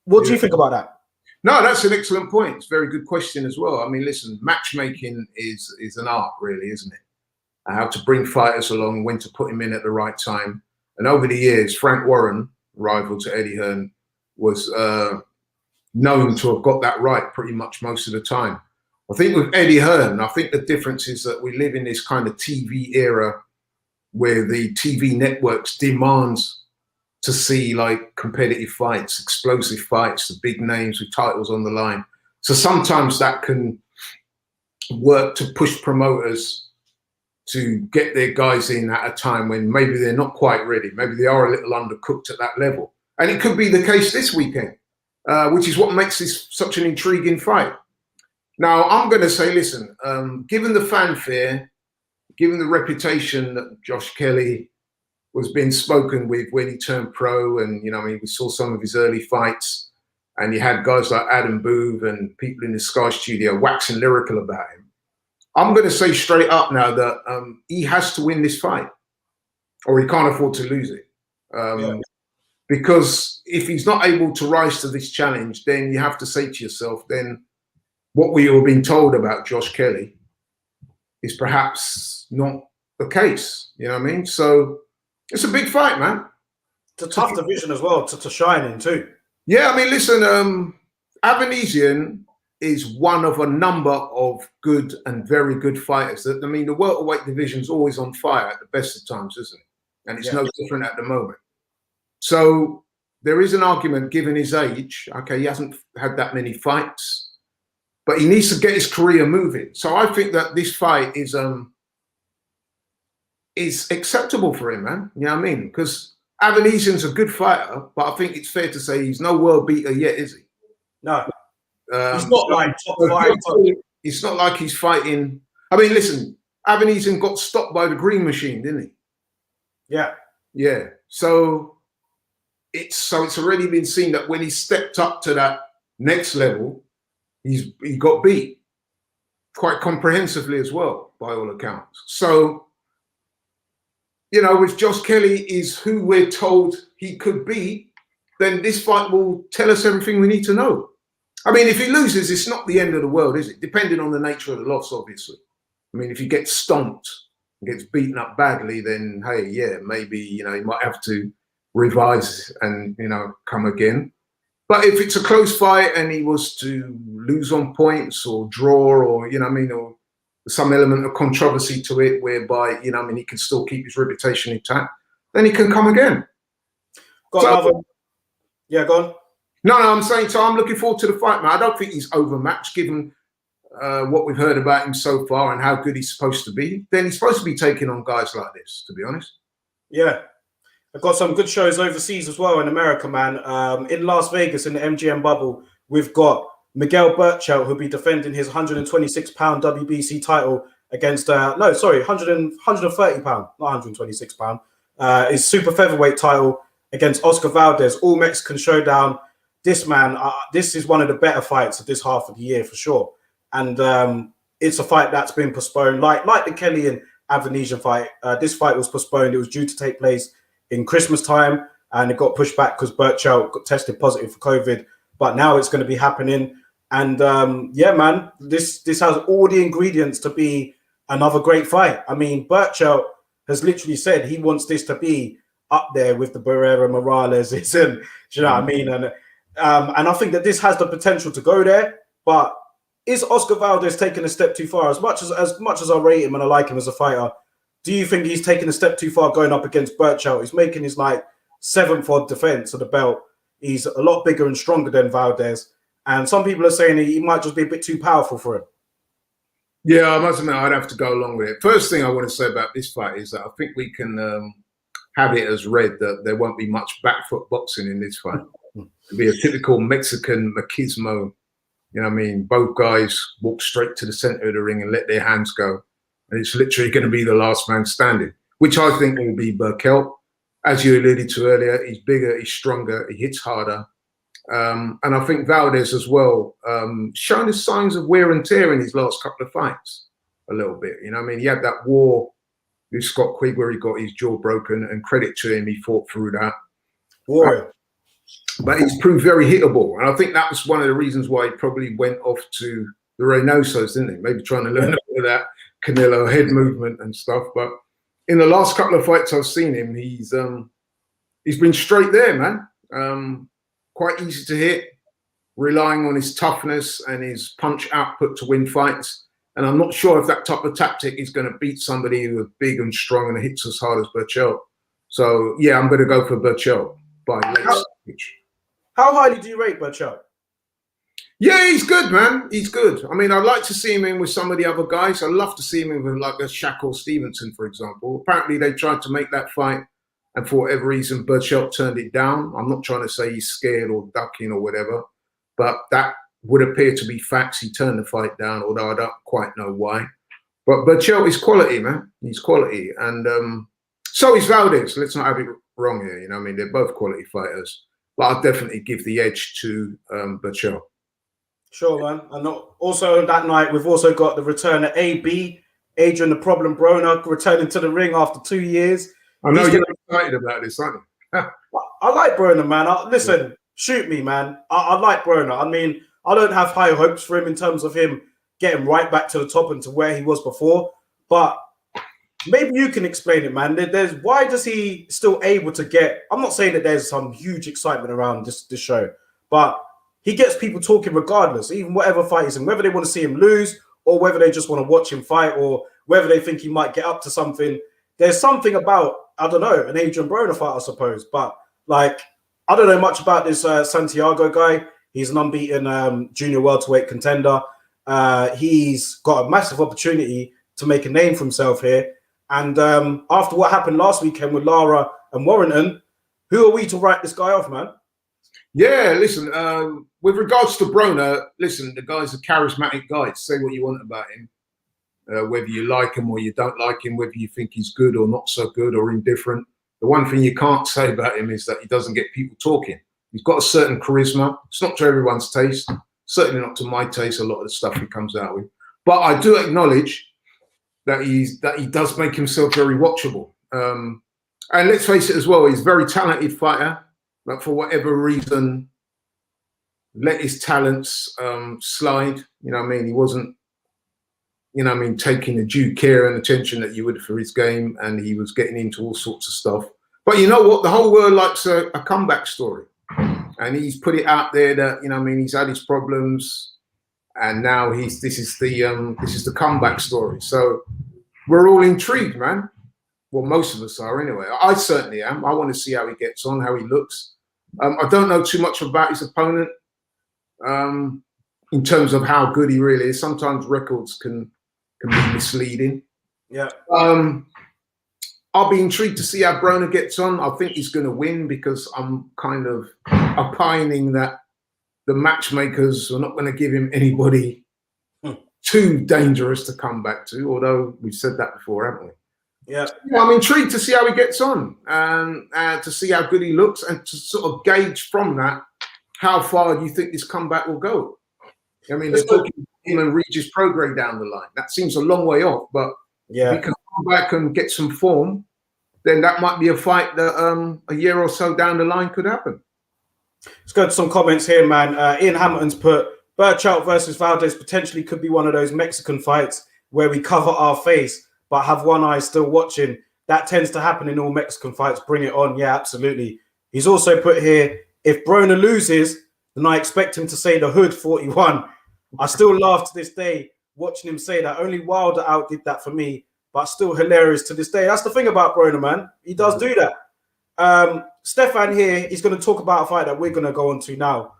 what do you think about that? No, that's an excellent point. It's a very good question as well. I mean, listen, matchmaking is an art, really, isn't it? How to bring fighters along, when to put him in at the right time. And over the years, Frank Warren, rival to Eddie Hearn, was known to have got that right pretty much most of the time. I think with Eddie Hearn, I think the difference is that we live in this kind of TV era where the TV networks demands to see like competitive fights, explosive fights, the big names with titles on the line. So sometimes that can work to push promoters to get their guys in at a time when maybe they're not quite ready. Maybe they are a little undercooked at that level. And it could be the case this weekend, which is what makes this such an intriguing fight. Now, I'm going to say, listen, given the fanfare, given the reputation that Josh Kelly was being spoken with when he turned pro, and, you know, I mean, we saw some of his early fights, and you had guys like Adam Booth and people in the Sky Studio waxing lyrical about him. I'm going to say straight up now that he has to win this fight, or he can't afford to lose it. Because if he's not able to rise to this challenge, then you have to say to yourself, then what we were being told about Josh Kelly is perhaps not the case. You know what I mean? So it's a big fight, man. It's a tough division as well to shine in too. Yeah, I mean, listen, Avanesyan is one of a number of good and very good fighters. I mean, the welterweight division's always on fire at the best of times, isn't it? And it's no different at the moment. So there is an argument, given his age, okay, he hasn't had that many fights, but he needs to get his career moving. So I think that this fight is acceptable for him, man. You know what I mean? Because Avanesyan's a good fighter, but I think it's fair to say he's no world beater yet, is he? No. He's not like top five. It's not like he's fighting. I mean, listen, Avanesyan got stopped by the Green Machine, didn't he? Yeah. Yeah. So it's already been seen that when he stepped up to that next level, he got beat quite comprehensively as well, by all accounts. So, you know, if Josh Kelly is who we're told he could be, then this fight will tell us everything we need to know. I mean, if he loses, it's not the end of the world, is it? Depending on the nature of the loss, obviously. I mean, if he gets stomped and gets beaten up badly, then, hey, yeah, maybe, you know, he might have to revise and, you know, come again. But if it's a close fight and he was to lose on points or draw, or, you know what I mean, or some element of controversy to it whereby, you know what I mean, he can still keep his reputation intact, then he can come again. Yeah, go on. No, I'm saying, so I'm looking forward to the fight, man. I don't think he's overmatched, given what we've heard about him so far and how good he's supposed to be. Then he's supposed to be taking on guys like this, to be honest. Yeah. I've got some good shows overseas as well in America, man. In Las Vegas, in the MGM bubble, we've got Miguel Berchelt, who'll be defending his 126-pound WBC title against, 130-pound, not 126-pound. His super featherweight title against Oscar Valdez, all Mexican showdown. This man, this is one of the better fights of this half of the year for sure. And it's a fight that's been postponed, like the Kelly and Avanesyan fight. This fight was postponed. It was due to take place in Christmas time, and it got pushed back because Berchelt got tested positive for COVID. But now it's going to be happening. And yeah, man, this has all the ingredients to be another great fight. I mean, Berchelt has literally said he wants this to be up there with the Barrera Morales. You know what I mean? And I think that this has the potential to go there. But is Oscar Valdez taking a step too far? As much as I rate him and I like him as a fighter, do you think he's taken a step too far going up against Berchelt? He's making his like 7th odd defense of the belt. He's a lot bigger and stronger than Valdez. And some people are saying he might just be a bit too powerful for him. Yeah, I must admit, I'd have to go along with it. First thing I want to say about this fight is that I think we can have it as read that there won't be much back foot boxing in this fight. It'll be a typical Mexican machismo. You know what I mean? Both guys walk straight to the center of the ring and let their hands go. And it's literally going to be the last man standing, which I think will be Berchelt. As you alluded to earlier, he's bigger, he's stronger, he hits harder. And I think Valdez as well, showing the signs of wear and tear in his last couple of fights a little bit. You know what I mean? He had that war with Scott Quigg where he got his jaw broken, and credit to him, he fought through that. Warrior. But he's proved very hittable. And I think that was one of the reasons why he probably went off to the Reynosos, didn't he? Maybe trying to learn a bit of that Canelo head movement and stuff. But in the last couple of fights I've seen him, he's been straight there, man. Quite easy to hit, relying on his toughness and his punch output to win fights. And I'm not sure if that type of tactic is going to beat somebody who's big and strong and hits as hard as Berchelt. So, yeah, I'm going to go for Berchelt by late stage. How highly do you rate Berchelt? Yeah, he's good, man. He's good. I mean, I'd like to see him in with some of the other guys. I'd love to see him in with like a Shakur Stevenson, for example. Apparently, they tried to make that fight, and for whatever reason, Berchelt turned it down. I'm not trying to say he's scared or ducking or whatever, but that would appear to be facts. He turned the fight down, although I don't quite know why. But Berchelt is quality, man. He's quality. And so is Valdez. Let's not have it wrong here. You know what I mean? They're both quality fighters. But I'll definitely give the edge to Berchelt. Sure, man. And also that night, we've also got the return of AB, Adrian the Problem Broner, returning to the ring after 2 years. I know you're excited about this, aren't you? I like Broner, man. Listen, shoot me, man. I like Broner. I mean, I don't have high hopes for him in terms of him getting right back to the top and to where he was before. But maybe you can explain it, man. Why does he still able to get? I'm not saying that there's some huge excitement around this show, but he gets people talking regardless, even whatever fight he's in, whether they want to see him lose or whether they just want to watch him fight or whether they think he might get up to something. There's something about, I don't know, an Adrian Broner fight, I suppose. But, like, I don't know much about this Santiago guy. He's an unbeaten junior welterweight contender. He's got a massive opportunity to make a name for himself here. And after what happened last weekend with Lara and Warrington, who are we to write this guy off, man? Yeah, listen, with regards to Broner, listen, the guy's a charismatic guy. Say what you want about him, whether you like him or you don't like him, whether you think he's good or not so good or indifferent. The one thing you can't say about him is that he doesn't get people talking. He's got a certain charisma. It's not to everyone's taste, certainly not to my taste, a lot of the stuff he comes out with. But I do acknowledge that he does make himself very watchable. And let's face it as well, he's a very talented fighter. But for whatever reason, let his talents slide. You know what I mean? He wasn't, you know what I mean, taking the due care and attention that you would for his game, and he was getting into all sorts of stuff. But you know what? The whole world likes a comeback story. And he's put it out there that, you know what I mean, he's had his problems, and now this is the comeback story. So we're all intrigued, man. Well, most of us are anyway. I certainly am. I want to see how he gets on, how he looks. I don't know too much about his opponent in terms of how good he really is. Sometimes records can be misleading. Yeah. I'll be intrigued to see how Broner gets on. I think he's going to win because I'm kind of opining that the matchmakers are not going to give him anybody too dangerous to come back to, although we've said that before, haven't we? Yeah. I'm intrigued to see how he gets on and to see how good he looks and to sort of gauge from that how far you think this comeback will go. I mean, they're talking him and Regis Prograis down the line. That seems a long way off, but yeah, if he can come back and get some form, then that might be a fight that a year or so down the line could happen. Let's go to some comments here, man. Ian Hamilton's put, Berchelt versus Valdez potentially could be one of those Mexican fights where we cover our face but have one eye still watching. That tends to happen in all Mexican fights. Bring it on. Yeah, absolutely. He's also put here, if Broner loses, then I expect him to say the hood 41. I still laugh to this day watching him say that. Only Wilder outdid that for me, but still hilarious to this day. That's the thing about Broner, man. He does do that. Stefan here, he's going to talk about a fight that we're going to go on to now.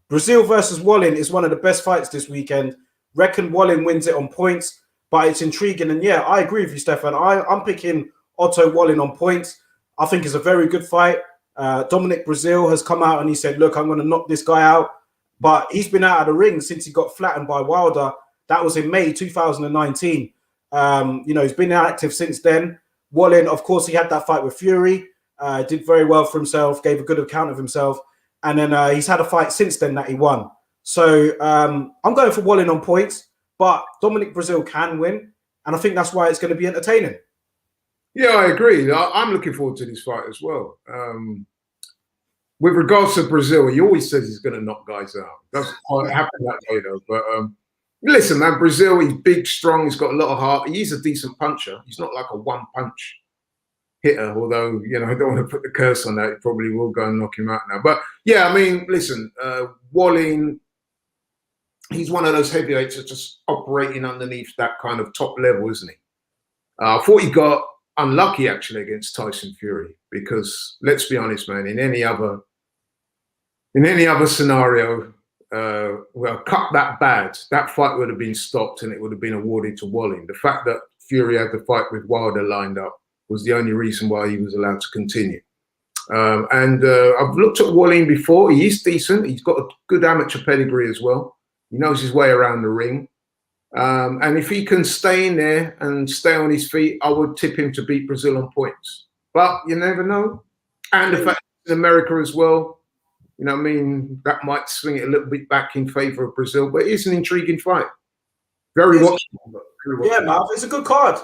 Brazil versus Wallin is one of the best fights this weekend. Reckon Wallin wins it on points, but it's intriguing. And yeah, I agree with you, Stefan. I'm picking Otto Wallin on points. I think it's a very good fight. Dominic Brazil has come out and he said, look, I'm going to knock this guy out. But he's been out of the ring since he got flattened by Wilder. That was in May 2019. He's been active since then. Wallin, of course, he had that fight with Fury. Did very well for himself, gave a good account of himself. And then he's had a fight since then that he won. So I'm going for Wallin on points, but Dominic Brazil can win. And I think that's why it's going to be entertaining. Yeah, I agree. I'm looking forward to this fight as well. With regards to Brazil, he always says he's going to knock guys out. Doesn't quite happen that way, though. But listen, man, Brazil, he's big, strong. He's got a lot of heart. He's a decent puncher. He's not like a one-punch hitter, although, I don't want to put the curse on that. He probably will go and knock him out now. But, yeah, I mean, listen, Wallin, he's one of those heavyweights that's just operating underneath that kind of top level, isn't he? I thought he got unlucky, actually, against Tyson Fury because, let's be honest, man, in any other scenario, cut that bad, that fight would have been stopped and it would have been awarded to Wallin. The fact that Fury had the fight with Wilder lined up was the only reason why he was allowed to continue. I've looked at Wallin before. He is decent. He's got a good amateur pedigree as well. He knows his way around the ring. And if he can stay in there and stay on his feet, I would tip him to beat Brazil on points. But you never know. And the fact in America as well, that might swing it a little bit back in favor of Brazil. But it is an intriguing fight. Very watchable. Yeah, man, it's a good card.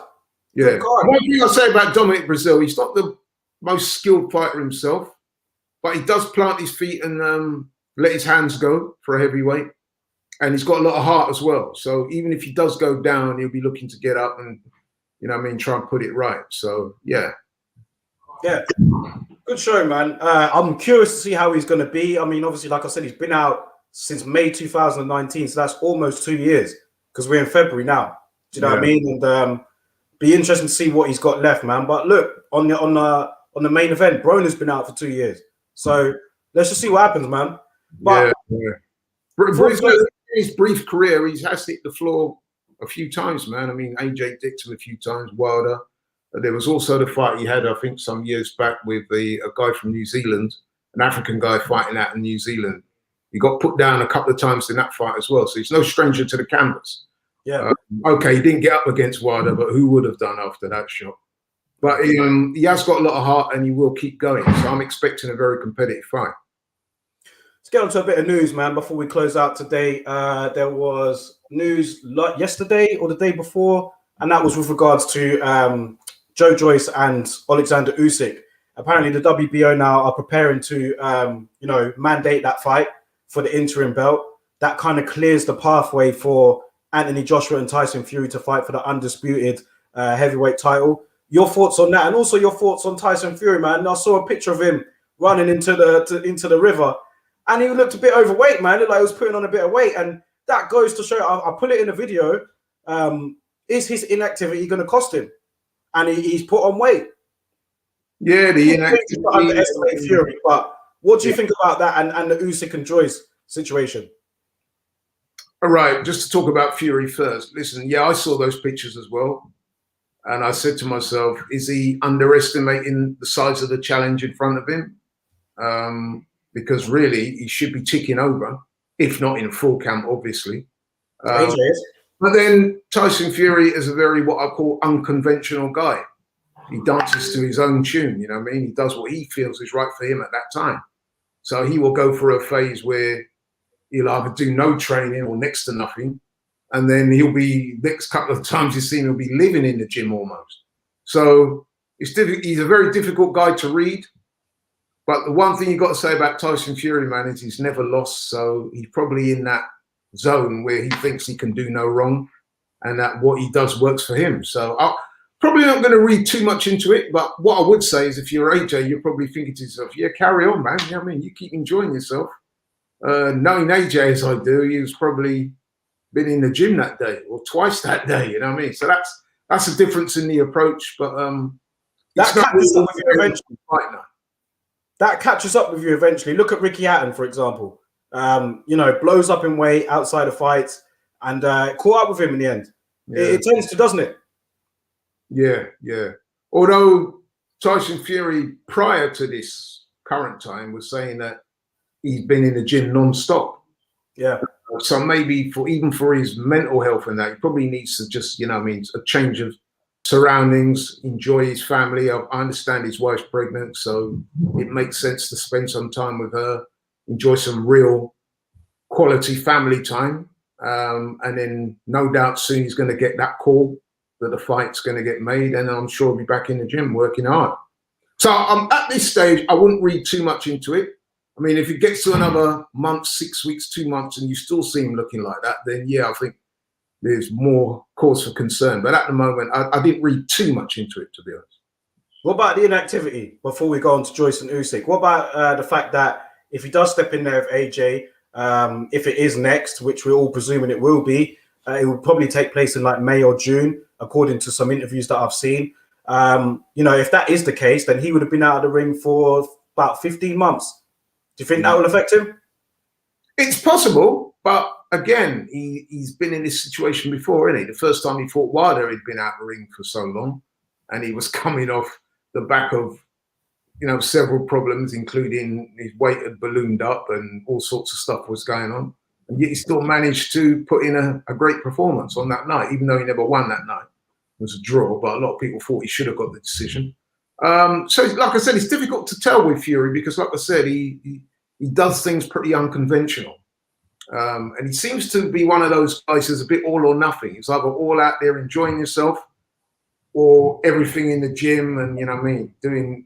Yeah. Good card. One thing I'll say about Dominic Brazil, he's not the most skilled fighter himself, but he does plant his feet and let his hands go for a heavyweight. And he's got a lot of heart as well. So even if he does go down, he'll be looking to get up and, try and put it right. So, yeah. Yeah. Good show, man. I'm curious to see how he's going to be. I mean, obviously, like I said, he's been out since May 2019. So that's almost 2 years because we're in February now. Do you know what I mean? And be interesting to see what he's got left, man. But look, on the main event, Broner's been out for 2 years. So let's just see what happens, man. But his brief career, he has hit the floor a few times, man. I mean, AJ dicked him a few times, Wilder. There was also the fight he had, I think, some years back with a guy from New Zealand, an African guy fighting out in New Zealand. He got put down a couple of times in that fight as well. So he's no stranger to the canvas. Yeah. Okay, he didn't get up against Wilder, but who would have done after that shot? But he has got a lot of heart and he will keep going. So I'm expecting a very competitive fight. Let's get on to a bit of news, man, before we close out today. There was news yesterday or the day before, and that was with regards to Joe Joyce and Alexander Usyk. Apparently, the WBO now are preparing to, mandate that fight for the interim belt. That kind of clears the pathway for Anthony Joshua and Tyson Fury to fight for the undisputed heavyweight title. Your thoughts on that, and also your thoughts on Tyson Fury, man. I saw a picture of him running into the river. And he looked a bit overweight, man. It looked like he was putting on a bit of weight. And that goes to show, I'll put it in the video, is his inactivity going to cost him? And he's put on weight. Yeah, the inactivity. Not underestimate Fury, but what do you think about that and the Usyk and Joyce situation? All right, just to talk about Fury first. Listen, yeah, I saw those pictures as well. And I said to myself, is he underestimating the size of the challenge in front of him? Because really, he should be ticking over, if not in full camp, obviously. But then Tyson Fury is a very, what I call, unconventional guy. He dances to his own tune, you know what I mean? He does what he feels is right for him at that time. So he will go for a phase where he'll either do no training or next to nothing. And then he'll be, next couple of times you see him, he'll be living in the gym almost. So he's a very difficult guy to read. But the one thing you've got to say about Tyson Fury, man, is he's never lost. So he's probably in that zone where he thinks he can do no wrong and that what he does works for him. So I'm probably not going to read too much into it. But what I would say is if you're AJ, you're probably thinking to yourself, yeah, carry on, man. You know what I mean? You keep enjoying yourself. Knowing AJ as I do, he was probably been in the gym that day or twice that day. You know what I mean? So that's a difference in the approach. But that catches up with you eventually. Right now. That catches up with you eventually. Look at Ricky Hatton, for example. Blows up in weight outside of fights, and caught up with him in the end. Yeah. It tends to, doesn't it? Yeah, yeah. Although Tyson Fury, prior to this current time, was saying that he's been in the gym non-stop. Yeah. So maybe even for his mental health and that, he probably needs to just, a change of surroundings, enjoy his family. I understand his wife's pregnant, so it makes sense to spend some time with her, enjoy some real quality family time. And then no doubt soon he's going to get that call that the fight's going to get made, and I'm sure he'll be back in the gym working hard. So at this stage, I wouldn't read too much into it. I mean, if it gets to another month, 6 weeks, 2 months, and you still see him looking like that, then yeah, I think there's more cause for concern. But at the moment, I didn't read too much into it, to be honest. What about the inactivity before we go on to Joyce and Usyk? What about the fact that if he does step in there with AJ, if it is next, which we're all presuming it will be, it will probably take place in like May or June, according to some interviews that I've seen. If that is the case, then he would have been out of the ring for about 15 months. Do you think that will affect him? It's possible, but again, he's been in this situation before, isn't he? The first time he fought Wilder, he'd been out of the ring for so long, and he was coming off the back of, several problems, including his weight had ballooned up and all sorts of stuff was going on. And yet he still managed to put in a great performance on that night, even though he never won that night. It was a draw, but a lot of people thought he should have got the decision. So, like I said, it's difficult to tell with Fury because, like I said, he does things pretty unconventional. And he seems to be one of those guys who's a bit all or nothing. He's either all out there enjoying yourself or everything in the gym and, doing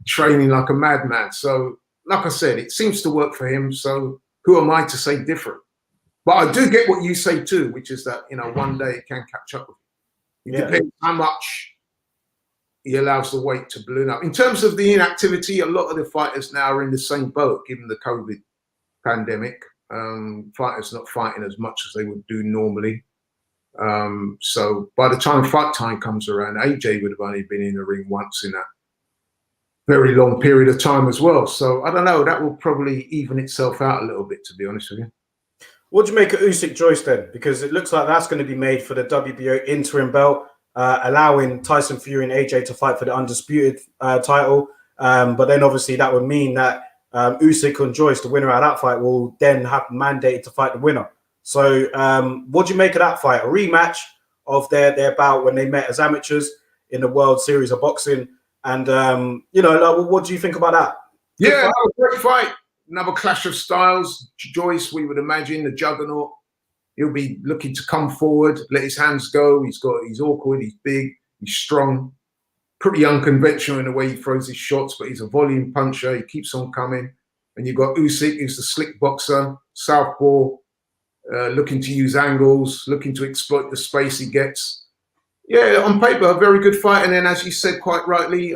training like a madman. So, like I said, it seems to work for him. So who am I to say different? But I do get what you say too, which is that, one day it can catch up with him. It depends how much he allows the weight to balloon up. In terms of the inactivity, a lot of the fighters now are in the same boat, given the COVID pandemic. Fighters not fighting as much as they would do normally. So by the time fight time comes around, AJ would have only been in the ring once in that very long period of time as well. So I don't know, that will probably even itself out a little bit, to be honest with you. What do you make of Usyk Joyce then? Because it looks like that's going to be made for the WBO interim belt, allowing Tyson Fury and AJ to fight for the undisputed title. But then obviously that would mean that Usyk and Joyce, the winner out of that fight, will then have mandated to fight the winner. So what do you make of that fight? A rematch of their bout when they met as amateurs in the World Series of Boxing. And, what do you think about that? Yeah, great fight. Another clash of styles. Joyce, we would imagine, the juggernaut. He'll be looking to come forward, let his hands go. He's awkward, he's big, he's strong. Pretty unconventional in the way he throws his shots, but he's a volume puncher. He keeps on coming. And you've got Usyk, who's the slick boxer, southpaw, looking to use angles, looking to exploit the space he gets. Yeah, on paper, a very good fight. And then, as you said quite rightly,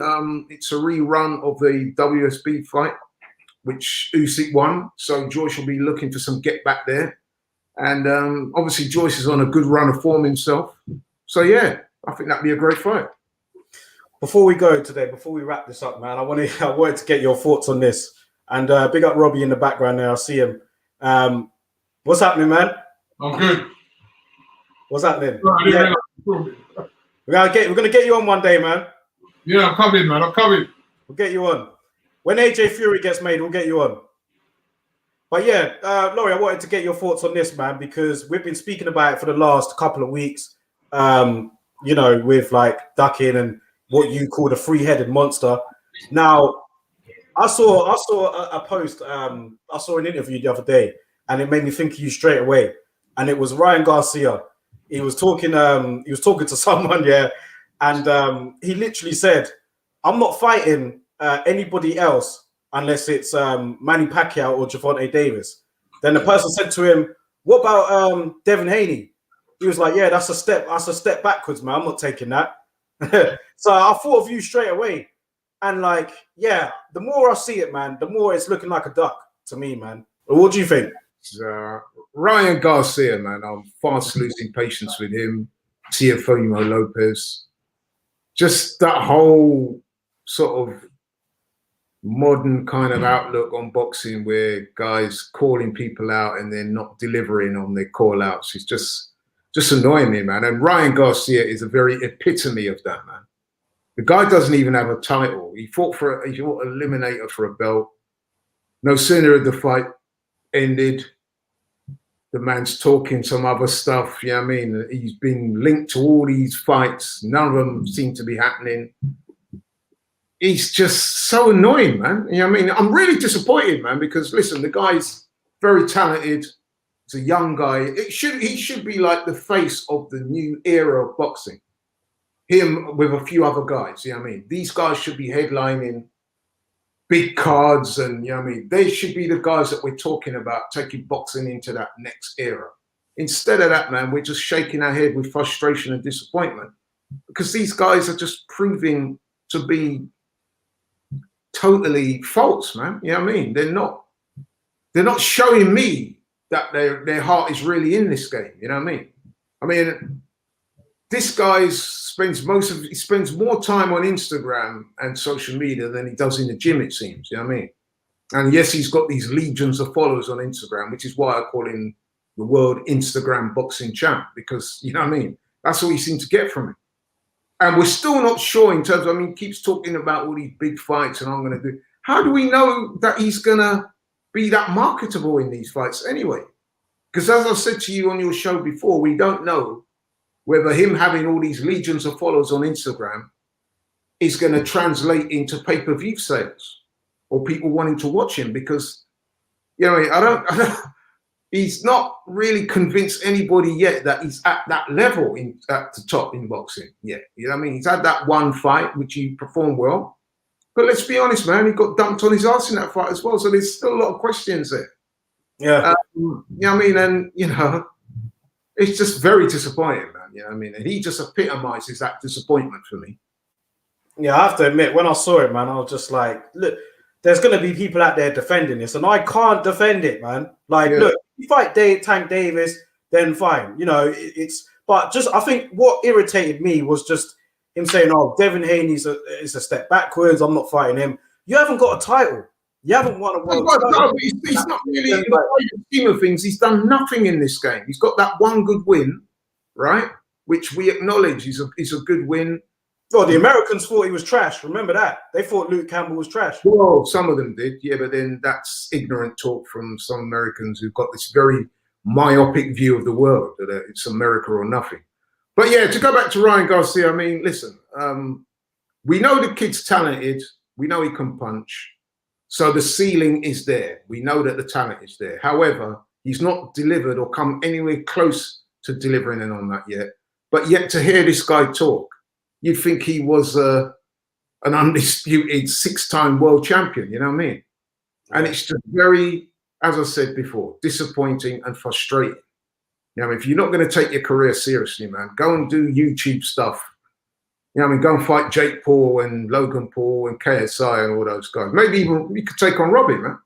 it's a rerun of the WSB fight, which Usyk won. So Joyce will be looking for some get back there. And obviously, Joyce is on a good run of form himself. So, yeah, I think that'd be a great fight. Before we go today, before we wrap this up, man, I wanted to get your thoughts on this. And big up Robbie in the background there. I see him. What's happening, man? I'm good. What's happening? Yeah. We're gonna get you on one day, man. Yeah, I'm coming, man. I'm coming. We'll get you on. When AJ Fury gets made, we'll get you on. But yeah, Laurie, I wanted to get your thoughts on this, man, because we've been speaking about it for the last couple of weeks. With like ducking and what you call the three-headed monster. Now, I saw a post. I saw an interview the other day, and it made me think of you straight away. And it was Ryan Garcia. He was talking to someone, yeah, and he literally said, "I'm not fighting anybody else unless it's Manny Pacquiao or Gervonta Davis." Then the person said to him, "What about Devin Haney?" He was like, "Yeah, that's a step backwards, man. I'm not taking that." So I thought of you straight away. And like, yeah, the more I see it, man, the more it's looking like a duck to me, man. What do you think? Ryan Garcia, man, I'm fast losing patience with him. Teofimo Lopez. Just that whole sort of modern kind of outlook on boxing where guys calling people out and they're not delivering on their call outs. It's just annoying me, man. And Ryan Garcia is a very epitome of that, man. The guy doesn't even have a title. He fought eliminator for a belt. No sooner had the fight ended, the man's talking some other stuff. You know what I mean? He's been linked to all these fights. None of them seem to be happening. He's just so annoying, man. You know what I mean? I'm really disappointed, man, because listen, the guy's very talented. He's a young guy. He should be like the face of the new era of boxing. Him with a few other guys, you know what I mean? These guys should be headlining big cards, and you know what I mean? They should be the guys that we're talking about taking boxing into that next era. Instead of that, man, we're just shaking our head with frustration and disappointment because these guys are just proving to be totally false, man. You know what I mean? They're not showing me that their heart is really in this game. You know what I mean? I mean, this guy spends more time on Instagram and social media than he does in the gym, it seems. You know what I mean? And yes, he's got these legions of followers on Instagram, which is why I call him the world Instagram boxing champ, because, you know what I mean? That's all he seems to get from it. And we're still not sure in terms of, I mean, he keeps talking about all these big fights and I'm going to do. How do we know that he's going to be that marketable in these fights anyway? Because as I said to you on your show before, we don't know whether him having all these legions of followers on Instagram is going to translate into pay-per-view sales or people wanting to watch him, because, you know, I don't he's not really convinced anybody yet that he's at that level at the top in boxing yet. You know what I mean? He's had that one fight, which he performed well. But let's be honest, man, he got dumped on his ass in that fight as well. So there's still a lot of questions there. Yeah. You know what I mean? And, you know, it's just very disappointing, man. You know what I mean? And he just epitomizes that disappointment for me. Yeah, I have to admit, when I saw it, man, I was just like, look, there's going to be people out there defending this, and I can't defend it, man. Like, yeah. Look, if you fight Tank Davis, then fine. You know, but just, I think what irritated me was just him saying, oh, Devin Haney is a step backwards. I'm not fighting him. You haven't got a title. You haven't won a world title. He's not really, in the scheme of things, he's done nothing in this game. He's got that one good win, right? Which we acknowledge is a good win. Well, the Americans thought he was trash. Remember that? They thought Luke Campbell was trash. Well, some of them did, yeah, but then that's ignorant talk from some Americans who've got this very myopic view of the world, that it's America or nothing. But yeah, to go back to Ryan Garcia, I mean, listen, we know the kid's talented. We know he can punch. So the ceiling is there. We know that the talent is there. However, he's not delivered or come anywhere close to delivering on that yet. But yet to hear this guy talk, you'd think he was an undisputed 6-time world champion, you know what I mean? And it's just very, as I said before, disappointing and frustrating. You know, if you're not going to take your career seriously, man, go and do YouTube stuff. You know what I mean? Go and fight Jake Paul and Logan Paul and KSI and all those guys. Maybe even you could take on Robbie, man.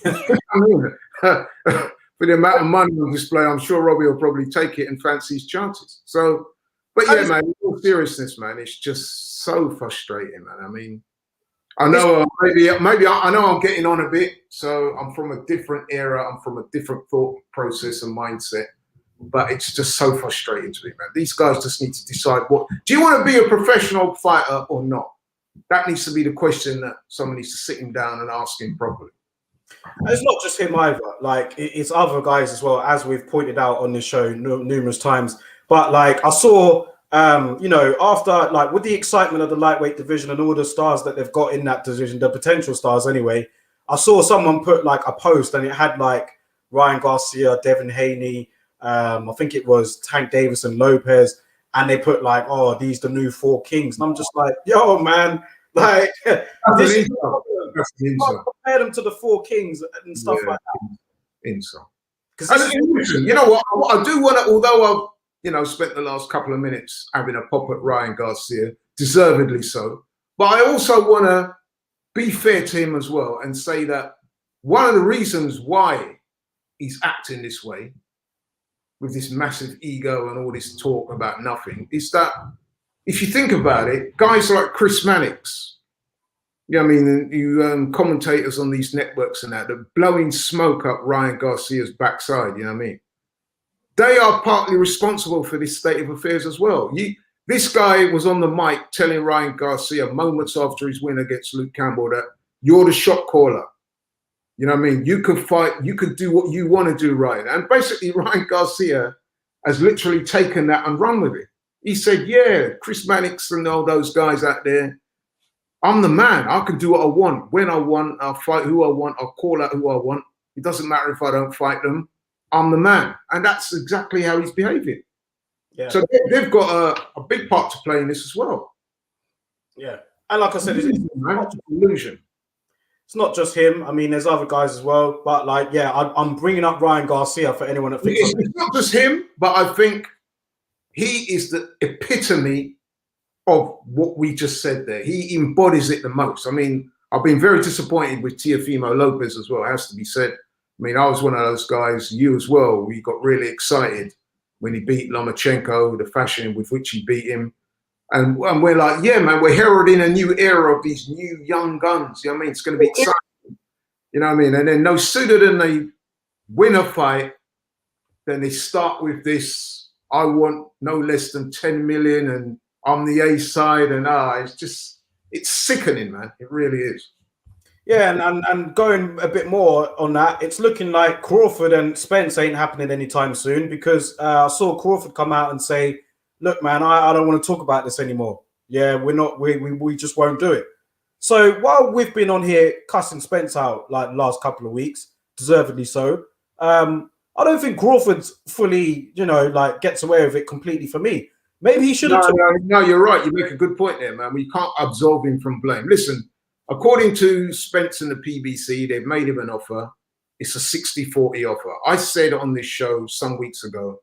I mean, for the amount of money on display, I'm sure Robbie will probably take it and fancy his chances. So, but yeah, man, in all seriousness, man, it's just so frustrating, man. I mean, I know maybe I know I'm getting on a bit. So I'm from a different era. I'm from a different thought process and mindset. But it's just so frustrating to me, man. These guys just need to decide do you want to be a professional fighter or not? That needs to be the question that someone needs to sit him down and ask him properly. It's not just him either. Like, it's other guys as well, as we've pointed out on this show numerous times. But like, I saw, you know, after, like, with the excitement of the lightweight division and all the stars that they've got in that division, the potential stars anyway, I saw someone put like a post and it had like Ryan Garcia, Devin Haney, I think it was Tank Davis and Lopez, and they put like, oh, these the new 4 kings. And I'm just like, yo, man, like, this compare them to the 4 kings and stuff like that. Insult. You know what? I do want to, although I've, you know, spent the last couple of minutes having a pop at Ryan Garcia, deservedly so, but I also want to be fair to him as well and say that one of the reasons why he's acting this way with this massive ego and all this talk about nothing is that if you think about it, guys like Chris Mannix, you know what I mean, you commentators on these networks and that are blowing smoke up Ryan Garcia's backside, you know what I mean? They are partly responsible for this state of affairs as well. This guy was on the mic telling Ryan Garcia moments after his win against Luke Campbell that you're the shot caller. You know what I mean? You could fight, you could do what you want to do, Ryan. And basically Ryan Garcia has literally taken that and run with it. He said, yeah, Chris Mannix and all those guys out there, I'm the man. I can do what I want. When I want, I'll fight who I want. I'll call out who I want. It doesn't matter if I don't fight them. I'm the man. And that's exactly how he's behaving. Yeah. So they've got a big part to play in this as well. Yeah. And like I said, it's not an illusion. It's not just him. I mean, there's other guys as well. But like, yeah, I'm bringing up Ryan Garcia for anyone that thinks it's not just him, but I think he is the epitome of what we just said there. He embodies it the most. I mean, I've been very disappointed with Teofimo Lopez as well, it has to be said. I mean, I was one of those guys, you as well, we got really excited when he beat Lomachenko, the fashion with which he beat him. And we're like, yeah, man, we're heralding a new era of these new young guns. You know what I mean? It's going to be exciting. You know what I mean? And then no sooner than they win a fight, then they start with this, I want no less than 10 million and I'm the A side. And it's sickening, man. It really is. Yeah, and going a bit more on that, it's looking like Crawford and Spence ain't happening anytime soon because I saw Crawford come out and say, look, man, I don't want to talk about this anymore. Yeah, we just won't do it. So while we've been on here cussing Spence out like the last couple of weeks, deservedly so, I don't think Crawford's fully, like gets away with it completely for me. Maybe he should have. No, you're right. You make a good point there, man. We can't absolve him from blame. Listen, according to Spence and the PBC, they've made him an offer. It's a 60-40 offer. I said on this show some weeks ago,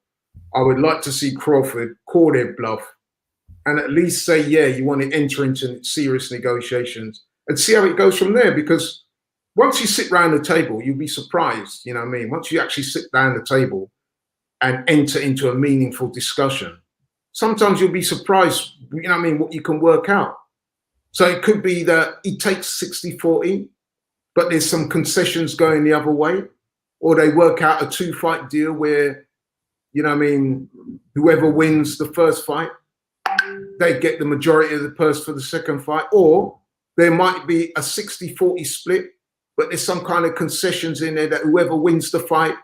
I would like to see Crawford call their bluff and at least say, yeah, you want to enter into serious negotiations and see how it goes from there. Because once you sit round the table, you'll be surprised, you know what I mean? Once you actually sit down the table and enter into a meaningful discussion, sometimes you'll be surprised, you know what I mean, what you can work out. So it could be that he takes 60-40, but there's some concessions going the other way, or they work out a 2-fight deal where, you know what I mean, whoever wins the first fight, they get the majority of the purse for the second fight, or there might be a 60-40 split, but there's some kind of concessions in there that whoever wins the fight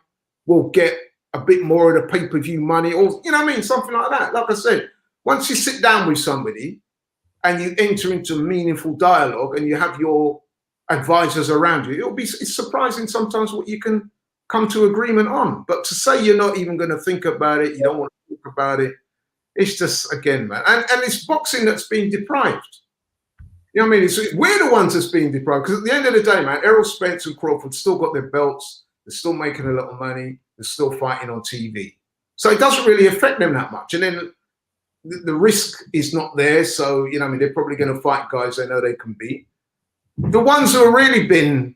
will get a bit more of the pay-per-view money, or, you know what I mean, something like that. Like I said, once you sit down with somebody and you enter into meaningful dialogue and you have your advisors around you, it's surprising sometimes what you can come to agreement on. But to say you're not even going to think about it, you don't want to talk about it, it's just, again, man. And it's boxing that's being deprived. You know what I mean? We're the ones that's being deprived. Because at the end of the day, man, Errol Spence and Crawford still got their belts. They're still making a lot of money. They're still fighting on TV. So it doesn't really affect them that much. And then the risk is not there. So, you know what I mean? They're probably going to fight guys they know they can beat. The ones who have really been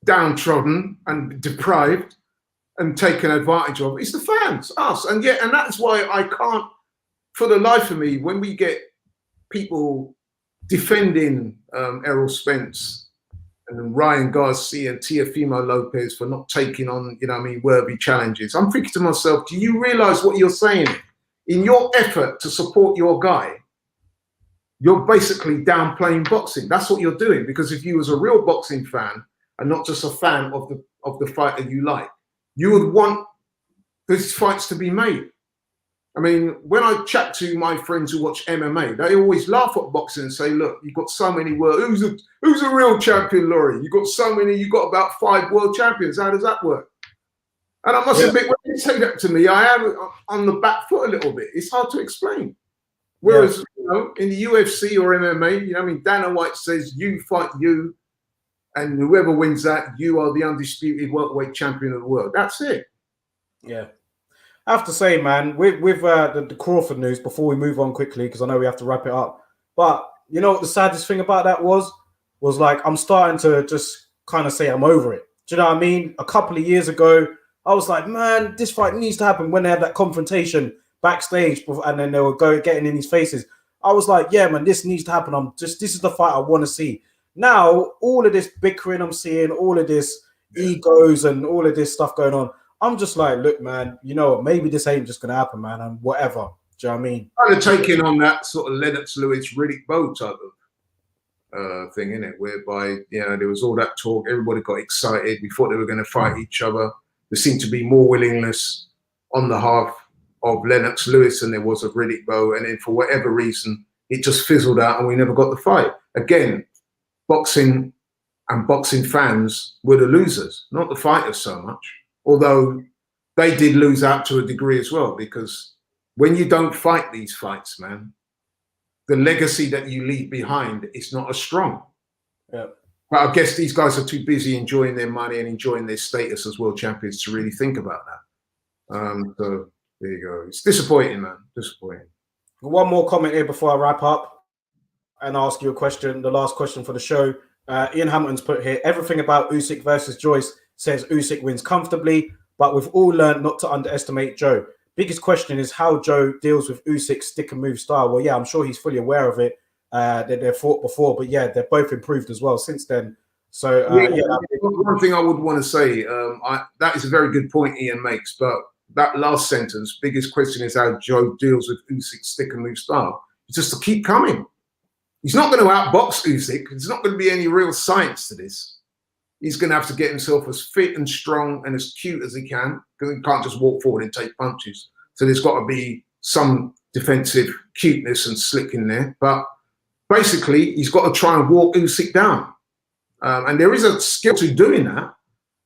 downtrodden and deprived and taken advantage of is the fans, us. And that's why I can't, for the life of me, when we get people defending Errol Spence and Ryan Garcia and Teofimo Lopez for not taking on, you know what I mean, worthy challenges, I'm thinking to myself, do you realize what you're saying? In your effort to support your guy, you're basically downplaying boxing. That's what you're doing. Because if you was a real boxing fan and not just a fan of the fighter you like, you would want these fights to be made. I mean, when I chat to my friends who watch MMA, they always laugh at boxing and say, look, you've got so many world, who's a real champion, Laurie? You've got so many, you've got about 5 world champions. How does that work? And I must admit, when you say that to me, I am on the back foot a little bit. It's hard to explain. Whereas, you know, in the UFC or MMA, you know, I mean, Dana White says, you fight you, and whoever wins that, you are the undisputed welterweight champion of the world. That's it. Yeah. I have to say, man, with the Crawford news, before we move on quickly, because I know we have to wrap it up, but you know what the saddest thing about that was like, I'm starting to just kind of say I'm over it. Do you know what I mean? A couple of years ago, I was like, man, this fight needs to happen. When they had that confrontation backstage, and then they were getting in his faces, I was like, yeah, man, this needs to happen. This is the fight I want to see. Now, all of this bickering I'm seeing, all of this egos and all of this stuff going on, I'm just like, look, man, you know what? Maybe this ain't just gonna happen, man, and whatever. Do you know what I mean? Kind of taking on that sort of Lennox Lewis, Riddick Bowe type of thing, innit? Whereby, you know, there was all that talk, everybody got excited, we thought they were going to fight each other. There seemed to be more willingness on the half of Lennox Lewis than there was of Riddick Bowe, and then for whatever reason, it just fizzled out and we never got the fight. Again, boxing and boxing fans were the losers, not the fighters so much. Although they did lose out to a degree as well, because when you don't fight these fights, man, the legacy that you leave behind is not as strong. Yeah. But I guess these guys are too busy enjoying their money and enjoying their status as world champions to really think about that. So there you go. It's disappointing, man. Disappointing. One more comment here before I wrap up and ask you a question. The last question for the show. Ian Hamilton's put here, everything about Usyk versus Joyce says Usyk wins comfortably, but we've all learned not to underestimate Joe. Biggest question is how Joe deals with Usyk's stick and move style. Well, yeah, I'm sure he's fully aware of it. They've fought before, but yeah, they've both improved as well since then. So one thing I would want to say, that is a very good point Ian makes, but that last sentence, biggest question is how Joe deals with Usyk's stick and move style. It's just to keep coming. He's not going to outbox Usyk. There's not going to be any real science to this. He's going to have to get himself as fit and strong and as cute as he can, because he can't just walk forward and take punches. So there's got to be some defensive cuteness and slick in there. But basically, he's got to try and walk Usyk down. And there is a skill to doing that.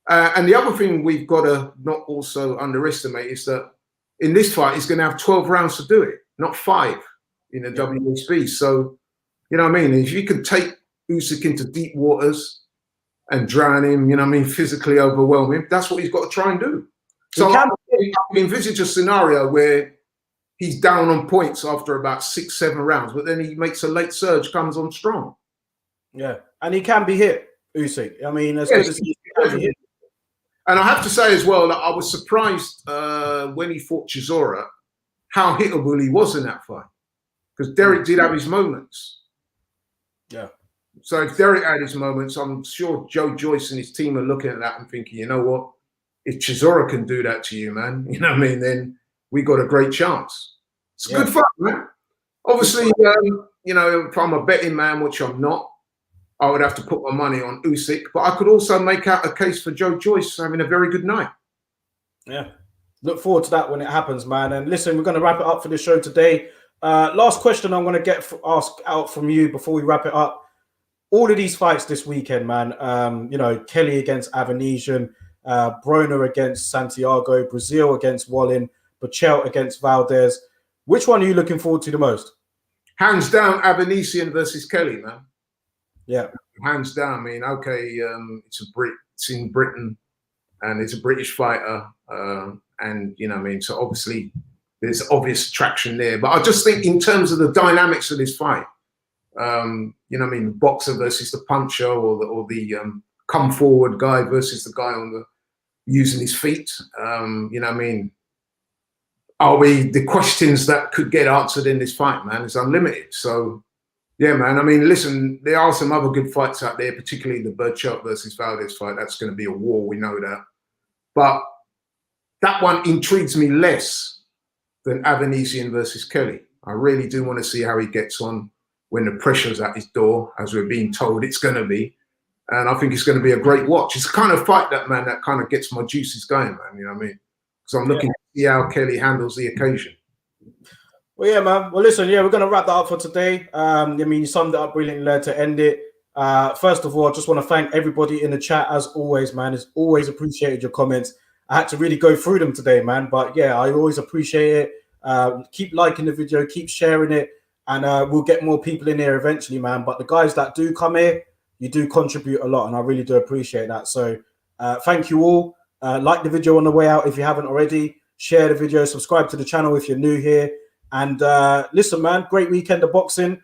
And the other thing we've got to not also underestimate is that in this fight, he's going to have 12 rounds to do it, not 5 in the WSB. So, you know what I mean? If you can take Usyk into deep waters and drown him, you know what I mean, physically overwhelm him, that's what he's got to try and do. So I envisage a scenario where he's down on points after about 6-7 rounds, but then he makes a late surge, comes on strong. Yeah, and he can be hit, Usyk. I mean, as good as he can be hit. And I have to say as well that I was surprised when he fought Chisora how hittable he was in that fight, because Derek did have his moments. Yeah. So if Derek had his moments, I'm sure Joe Joyce and his team are looking at that and thinking, you know what, if Chisora can do that to you, man, you know what I mean, then we got a great chance. It's a good fight, man. Obviously, you know, if I'm a betting man, which I'm not, I would have to put my money on Usyk, but I could also make out a case for Joe Joyce having a very good night. Yeah. Look forward to that when it happens, man. And listen, we're going to wrap it up for the show today. Last question I'm going to ask out from you before we wrap it up. All of these fights this weekend, man, you know, Kelly against Avanesyan, Broner against Santiago, Brazil against Wallin, Berchelt against Valdez. Which one are you looking forward to the most? Hands down, Avanesyan versus Kelly, man. Yeah. Hands down. I mean, okay, it's in Britain and it's a British fighter. And, you know what I mean? So obviously there's obvious attraction there. But I just think in terms of the dynamics of this fight, you know what I mean? The boxer versus the puncher, or the come forward guy versus the guy on the using his feet. You know what I mean? The questions that could get answered in this fight, man, is unlimited. So, yeah, man. I mean, listen, there are some other good fights out there, particularly the Berchelt versus Valdez fight. That's going to be a war. We know that. But that one intrigues me less than Avanesyan versus Kelly. I really do want to see how he gets on when the pressure's at his door, as we're being told it's going to be. And I think it's going to be a great watch. It's the kind of fight that kind of gets my juices going, man. You know what I mean? Because I'm looking to see how Kelly handles the occasion. Well, yeah, man. Well, listen, we're going to wrap that up for today. I mean, you summed it up brilliantly there to end it. First of all, I just want to thank everybody in the chat, as always, man. It's always appreciated your comments. I had to really go through them today, man. But, yeah, I always appreciate it. Keep liking the video, keep sharing it, and we'll get more people in here eventually, man. But the guys that do come here, you do contribute a lot, and I really do appreciate that. So thank you all. Like the video on the way out if you haven't already. Share the video. Subscribe to the channel if you're new here. And listen, man, great weekend of boxing.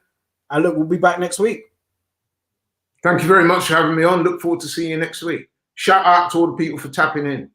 And look, we'll be back next week. Thank you very much for having me on. Look forward to seeing you next week. Shout out to all the people for tapping in.